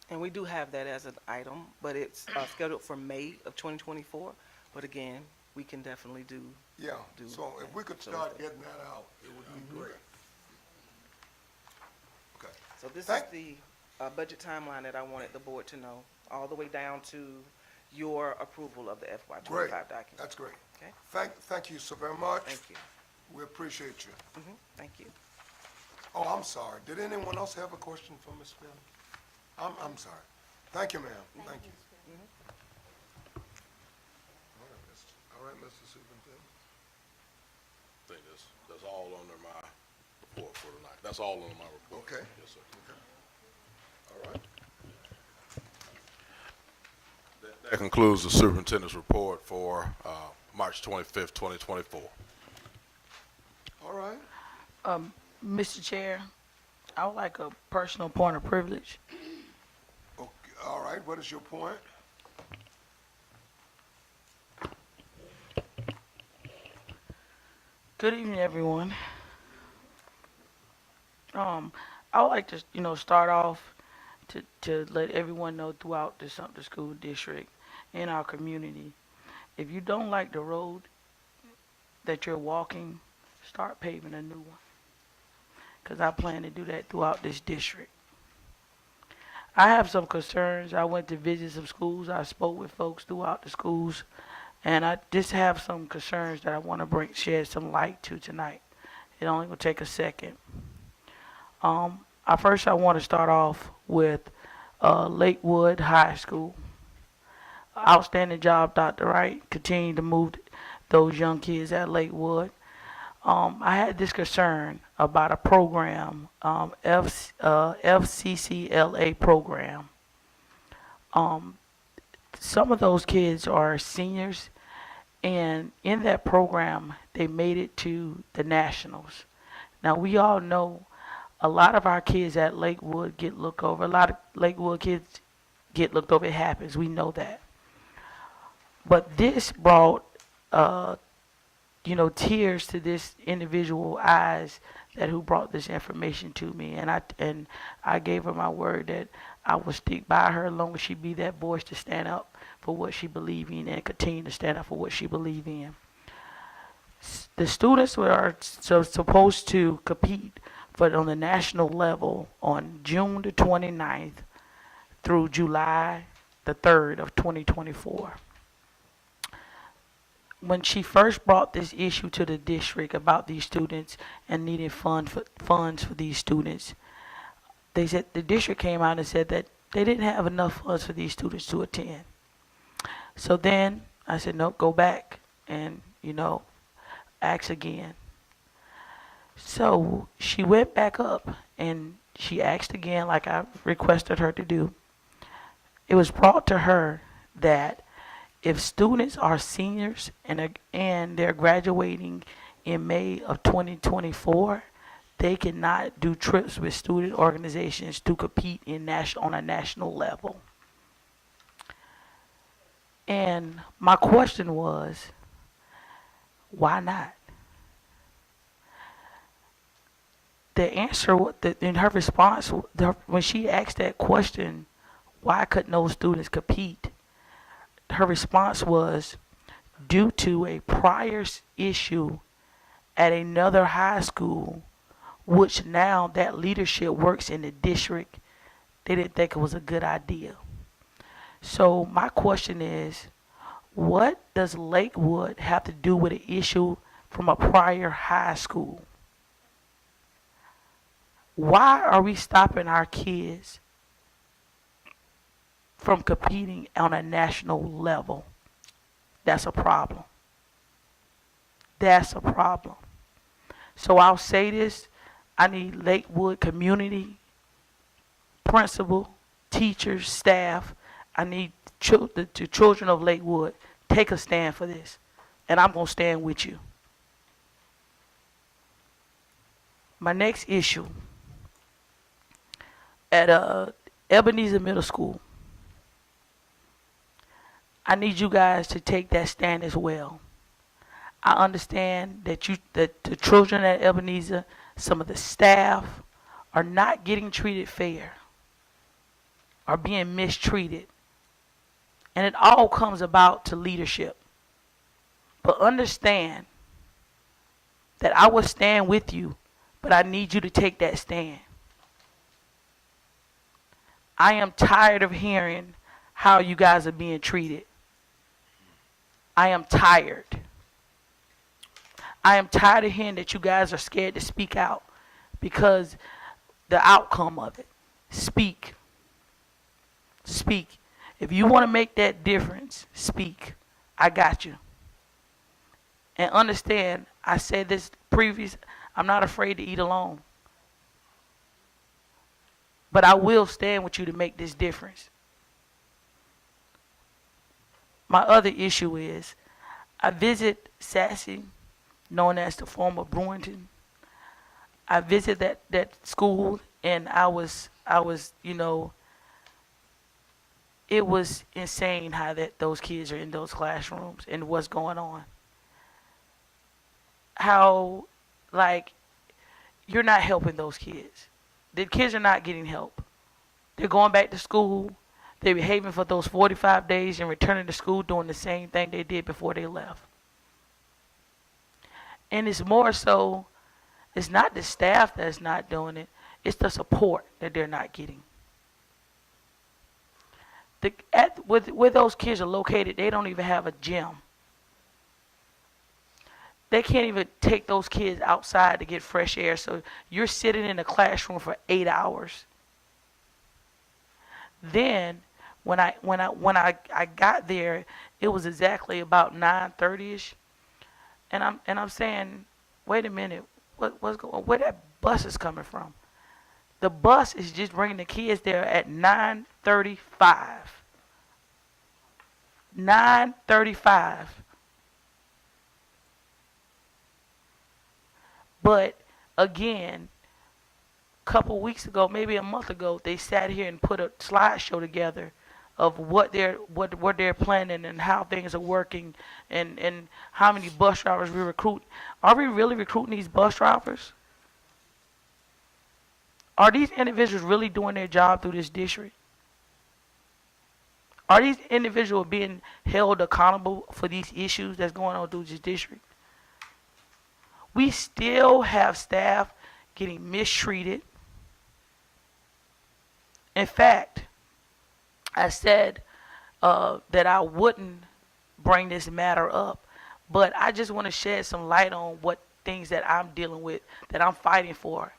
And we do have that as an item, but it's scheduled for May of 2024. But again, we can definitely do. Yeah, so if we could start getting that out, it would be great. Okay. So this is Thank- the budget timeline that I wanted the board to know, all the way down to your approval of the FY25 Great, document. that's great. Okay. Thank you so very much. Thank you. We appreciate you. Thank you. Oh, I'm sorry. Did anyone else have a question for Ms. Spelman? I'm sorry. Thank you, ma'am. Thank you. All right, Mr. Superintendent. I think that's all under my report for tonight. That's all on my report. Okay. Yes, sir. All right. That concludes the superintendent's report for March 25th, 2024. All right. Mr. Chair, I would like a personal point of privilege. Okay. All right. What is your point? Good evening, everyone. I would like to, start off to let everyone know throughout the Sumter School District in our community, if you don't like the road that you're walking, start paving a new one. Because I plan to do that throughout this district. I have some concerns. I went to visit some schools. I spoke with folks throughout the schools. And I just have some concerns that I want to shed some light to tonight. It only will take a second. First, I want to start off with Lakewood High School. Outstanding job, Dr. Wright. Continue to move those young kids at Lakewood. I had this concern about a program, FCCLA program. Some of those kids are seniors, and in that program, they made it to the nationals. Now, we all know a lot of our kids at Lakewood get looked over. A lot of Lakewood kids get looked over. It happens. We know that. But this brought, tears to this individual eyes who brought this information to me, and I gave her my word that I would stick by her as long as she be that voice to stand up for what she believes in and continue to stand up for what she believes in. The students are supposed to compete on the national level on June the 29th through July the 3rd of 2024. When she first brought this issue to the district about these students and needing funds for these students, they said the district came out and said that they didn't have enough funds for these students to attend. So then I said, no, go back and, ask again. So she went back up and she asked again like I requested her to do. It was brought to her that if students are seniors and they're graduating in May of 2024, they cannot do trips with student organizations to compete on a national level. And my question was, why not? The answer in her response, when she asked that question, why couldn't those students compete? Her response was, due to a prior issue at another high school, which now that leadership works in the district, they didn't think it was a good idea. So my question is, what does Lakewood have to do with an issue from a prior high school? Why are we stopping our kids from competing on a national level? That's a problem. That's a problem. So I'll say this, I need Lakewood community, principal, teachers, staff, I need the children of Lakewood, take a stand for this. And I'm going to stand with you. My next issue, at Ebenezer Middle School, I need you guys to take that stand as well. I understand that the children at Ebenezer, some of the staff, are not getting treated fair, are being mistreated. And it all comes about to leadership. But understand that I will stand with you, but I need you to take that stand. I am tired of hearing how you guys are being treated. I am tired. I am tired of hearing that you guys are scared to speak out because the outcome of it. Speak. Speak. If you want to make that difference, speak. I got you. And understand, I said this previous, I'm not afraid to eat alone. But I will stand with you to make this difference. My other issue is I visit Sassy, known as the former Brewington. I visit that school, and I was, it was insane how those kids are in those classrooms and what's going on. How, like, you're not helping those kids. The kids are not getting help. They're going back to school. They're behaving for those 45 days and returning to school doing the same thing they did before they left. And it's more so, it's not the staff that's not doing it, it's the support that they're not getting. Where those kids are located, they don't even have a gym. They can't even take those kids outside to get fresh air, so you're sitting in a classroom for 8 hours. Then, when I got there, it was exactly about 9:30ish, and I'm saying, wait a minute, what's going? Where that bus is coming from? The bus is just bringing the kids there at 9:35. 9:35. But again, a couple weeks ago, maybe a month ago, they sat here and put a slideshow together of what they're planning and how things are working and how many bus drivers we recruit. Are we really recruiting these bus drivers? Are these individuals really doing their job through this district? Are these individuals being held accountable for these issues that's going on through this district? We still have staff getting mistreated. In fact, I said that I wouldn't bring this matter up, but I just want to shed some light on what things that I'm dealing with, that I'm fighting for.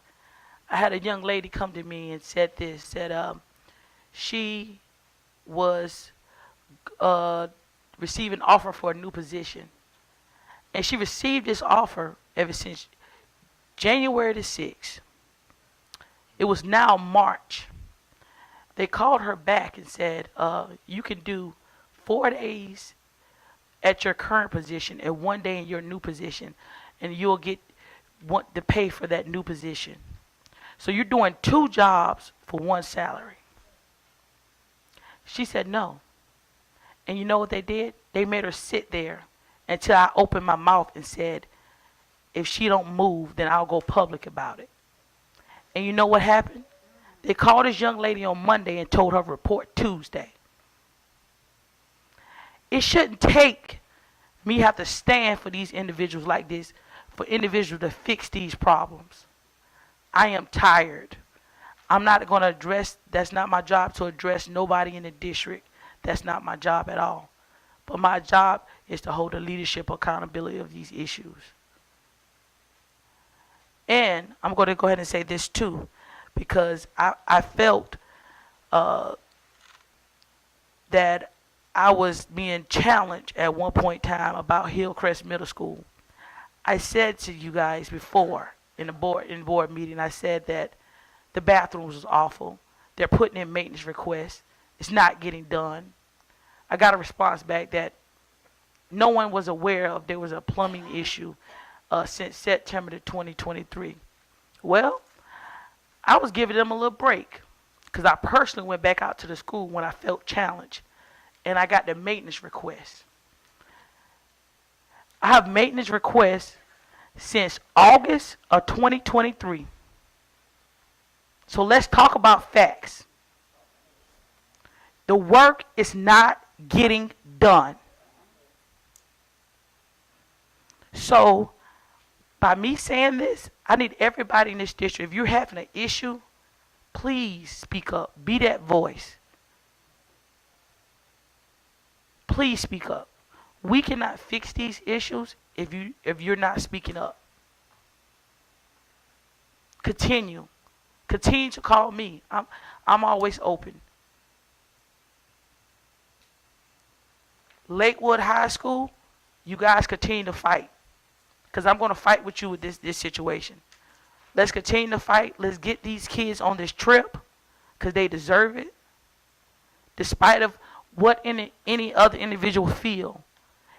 I had a young lady come to me and said this, said she was receiving an offer for a new position. And she received this offer ever since January the 6th. It was now March. They called her back and said, you can do 4 days at your current position and 1 day in your new position, and you'll want to pay for that new position. So you're doing 2 jobs for 1 salary. She said no. And you know what they did? They made her sit there until I opened my mouth and said, if she don't move, then I'll go public about it. And you know what happened? They called this young lady on Monday and told her to report Tuesday. It shouldn't take me have to stand for these individuals like this, for individuals to fix these problems. I am tired. I'm not going to address, that's not my job to address nobody in the district. That's not my job at all. But my job is to hold the leadership accountability of these issues. And I'm going to go ahead and say this too, because I felt that I was being challenged at one point in time about Hillcrest Middle School. I said to you guys before in the board meeting, I said that the bathrooms was awful. They're putting in maintenance requests. It's not getting done. I got a response back that no one was aware of there was a plumbing issue since September 2023. Well, I was giving them a little break because I personally went back out to the school when I felt challenged, and I got the maintenance request. I have maintenance requests since August of 2023. So let's talk about facts. The work is not getting done. So by me saying this, I need everybody in this district, if you're having an issue, please speak up. Be that voice. Please speak up. We cannot fix these issues if you're not speaking up. Continue to call me. I'm always open. Lakewood High School, you guys continue to fight, because I'm going to fight with you with this situation. Let's continue to fight. Let's get these kids on this trip. because they deserve it, despite of what any other individual feel.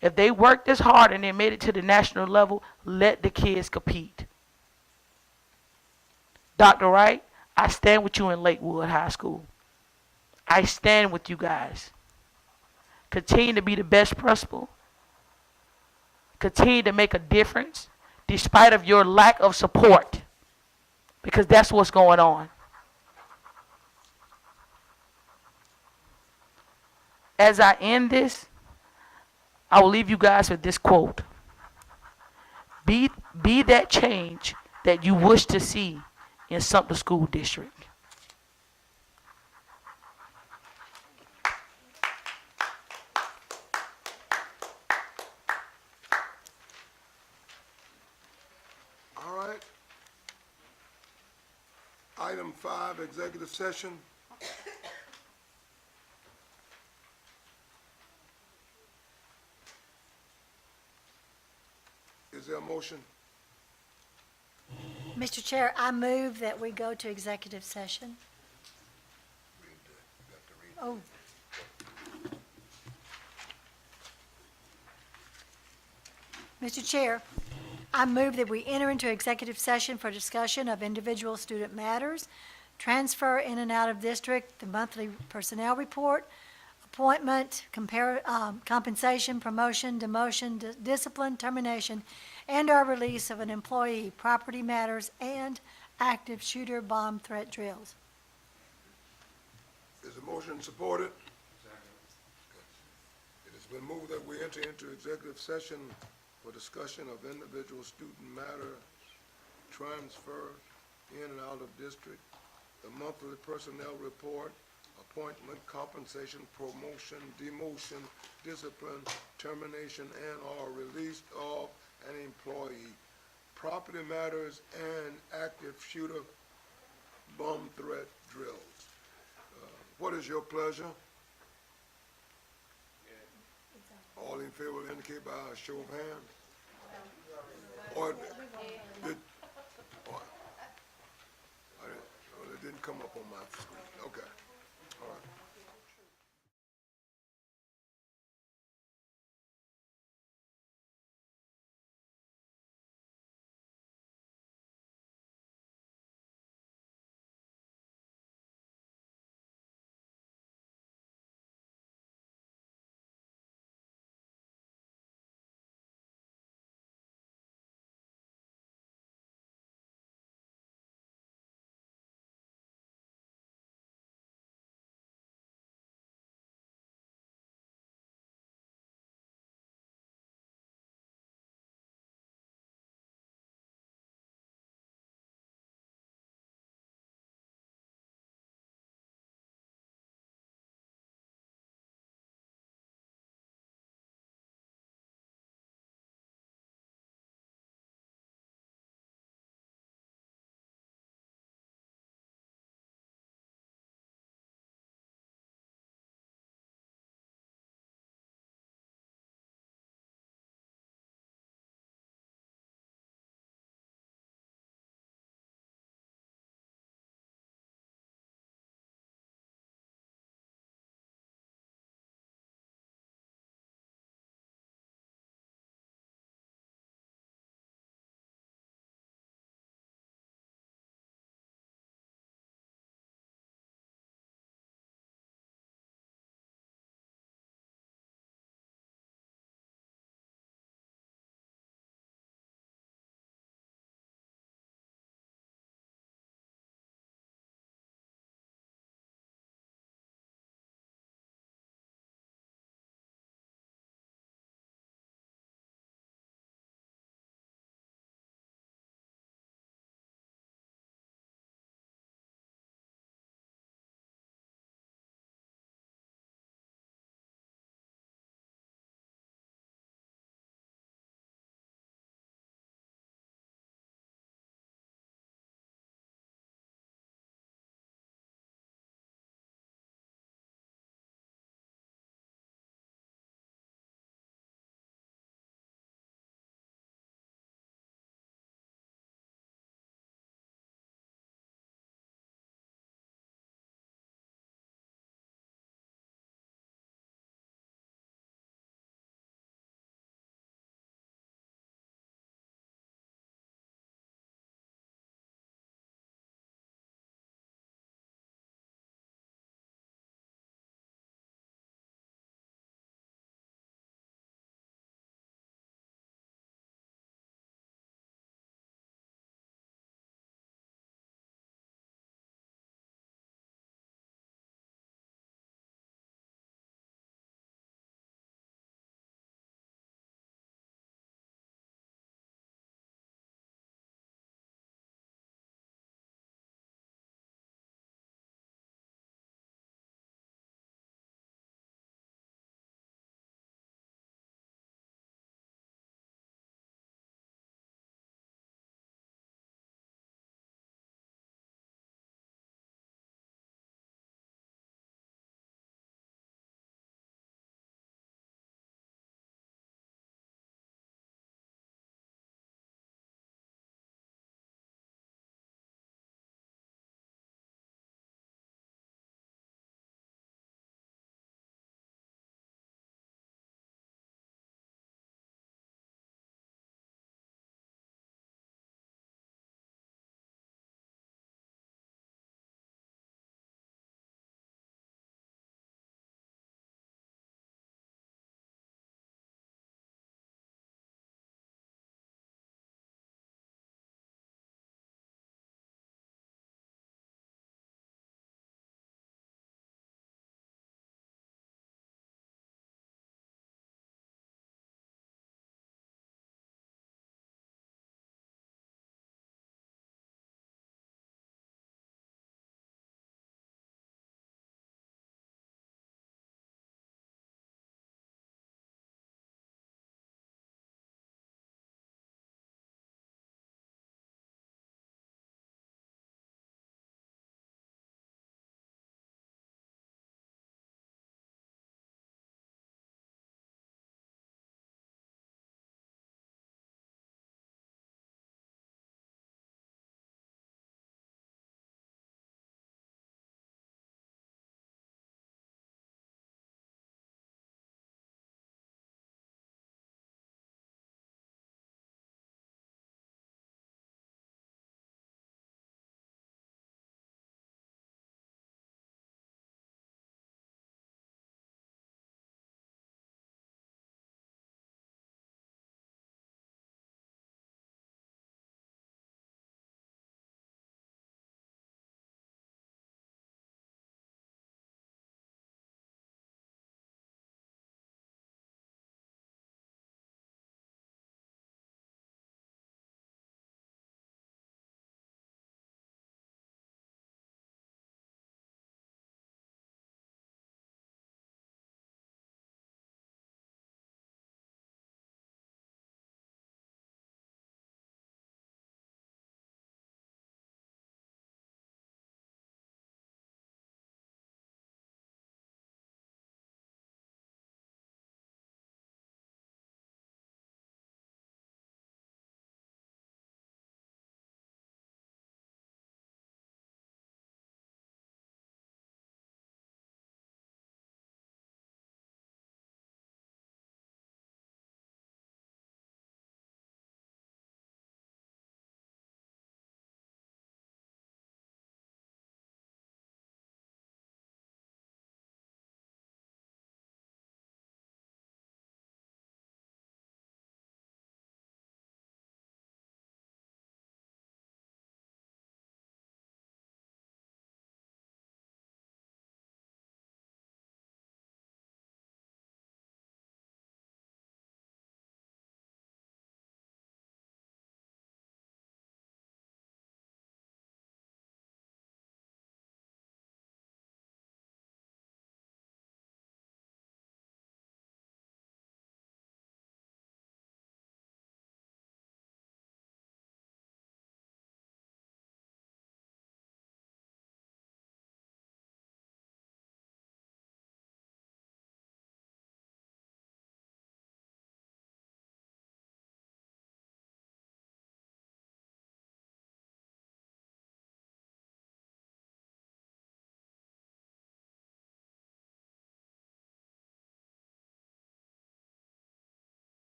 If they worked this hard and they made it to the national level, let the kids compete. Dr. Wright, I stand with you in Lakewood High School. I stand with you guys. Continue to be the best principal. Continue to make a difference despite of your lack of support, because that's what's going on. As I end this, I will leave you guys with this quote. Be that change that you wish to see in Sumter School District. All right. Item 5, executive session. Is there a motion? Mr. Chair, I move that we go to executive session. Oh. Mr. Chair, I move that we enter into executive session for discussion of individual student matters, transfer in and out of district, the monthly personnel report, appointment, compensation, promotion, demotion, discipline, termination, and/or release of an employee, property matters, and active shooter bomb threat drills. Is the motion supported? It has been moved that we enter into executive session for discussion of individual student matters, transfer in and out of district, the monthly personnel report, appointment, compensation, promotion, demotion, discipline, termination, and/or release of an employee, property matters, and active shooter bomb threat drills. What is your pleasure? All in favor will indicate by a show of hands. Or did, or, it didn't come up on my screen. Okay. All right.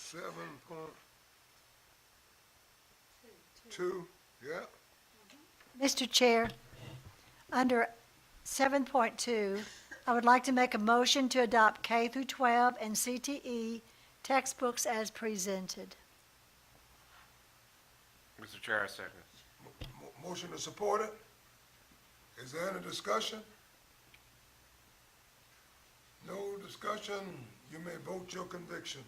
7.2, yeah. Mr. Chair, under 7.2, I would like to make a motion to adopt K through 12 and CTE textbooks as presented. Mr. Chair, I second. Motion to support it. Is there any discussion? No discussion, you may vote your conviction.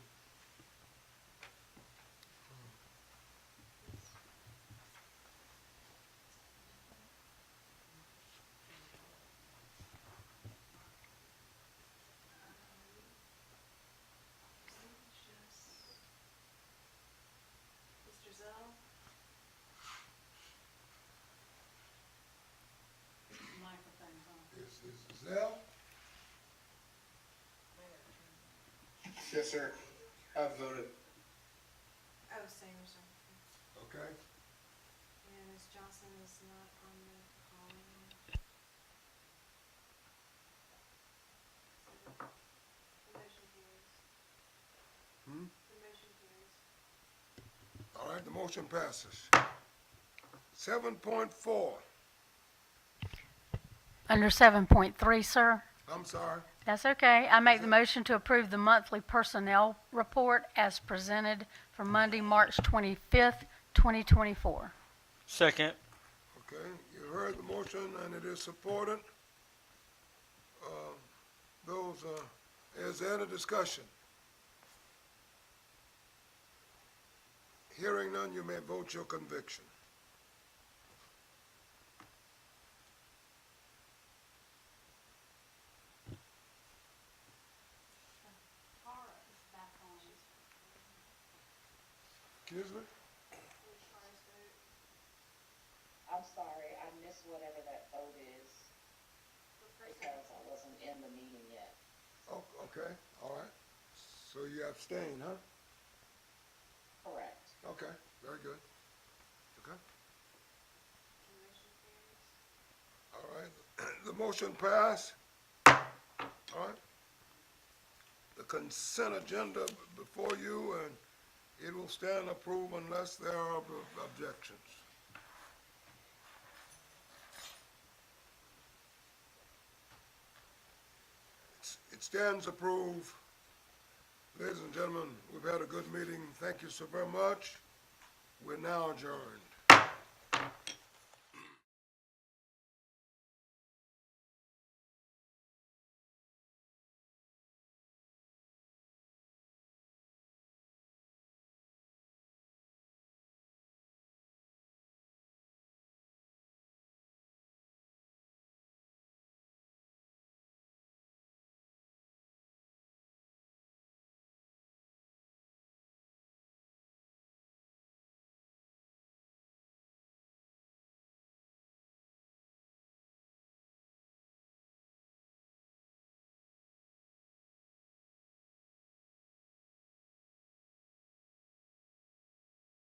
Mr. Zell? Is Zell? Yes, sir. I've voted. Oh, same, sir. Okay. And Ms. Johnson is not on the call. The motion carries. Hmm? The motion carries. All right, the motion passes. 7.4, Under 7.3, sir. I'm sorry. That's okay. I make the motion to approve the monthly personnel report as presented for Monday, March 25th, 2024. Second. Okay, you heard the motion and it is supported. Is there any discussion? Hearing none, you may vote your conviction. Excuse me? I'm sorry, I missed whatever that vote is because I wasn't in the meeting yet. Oh, okay, all right. So you abstain, huh? Correct. Okay, very good. Okay. All right, the motion passed. All right. The consent agenda before you, and it will stand approved unless there are objections. It stands approved. Ladies and gentlemen, we've had a good meeting. Thank you so very much. We're now adjourned.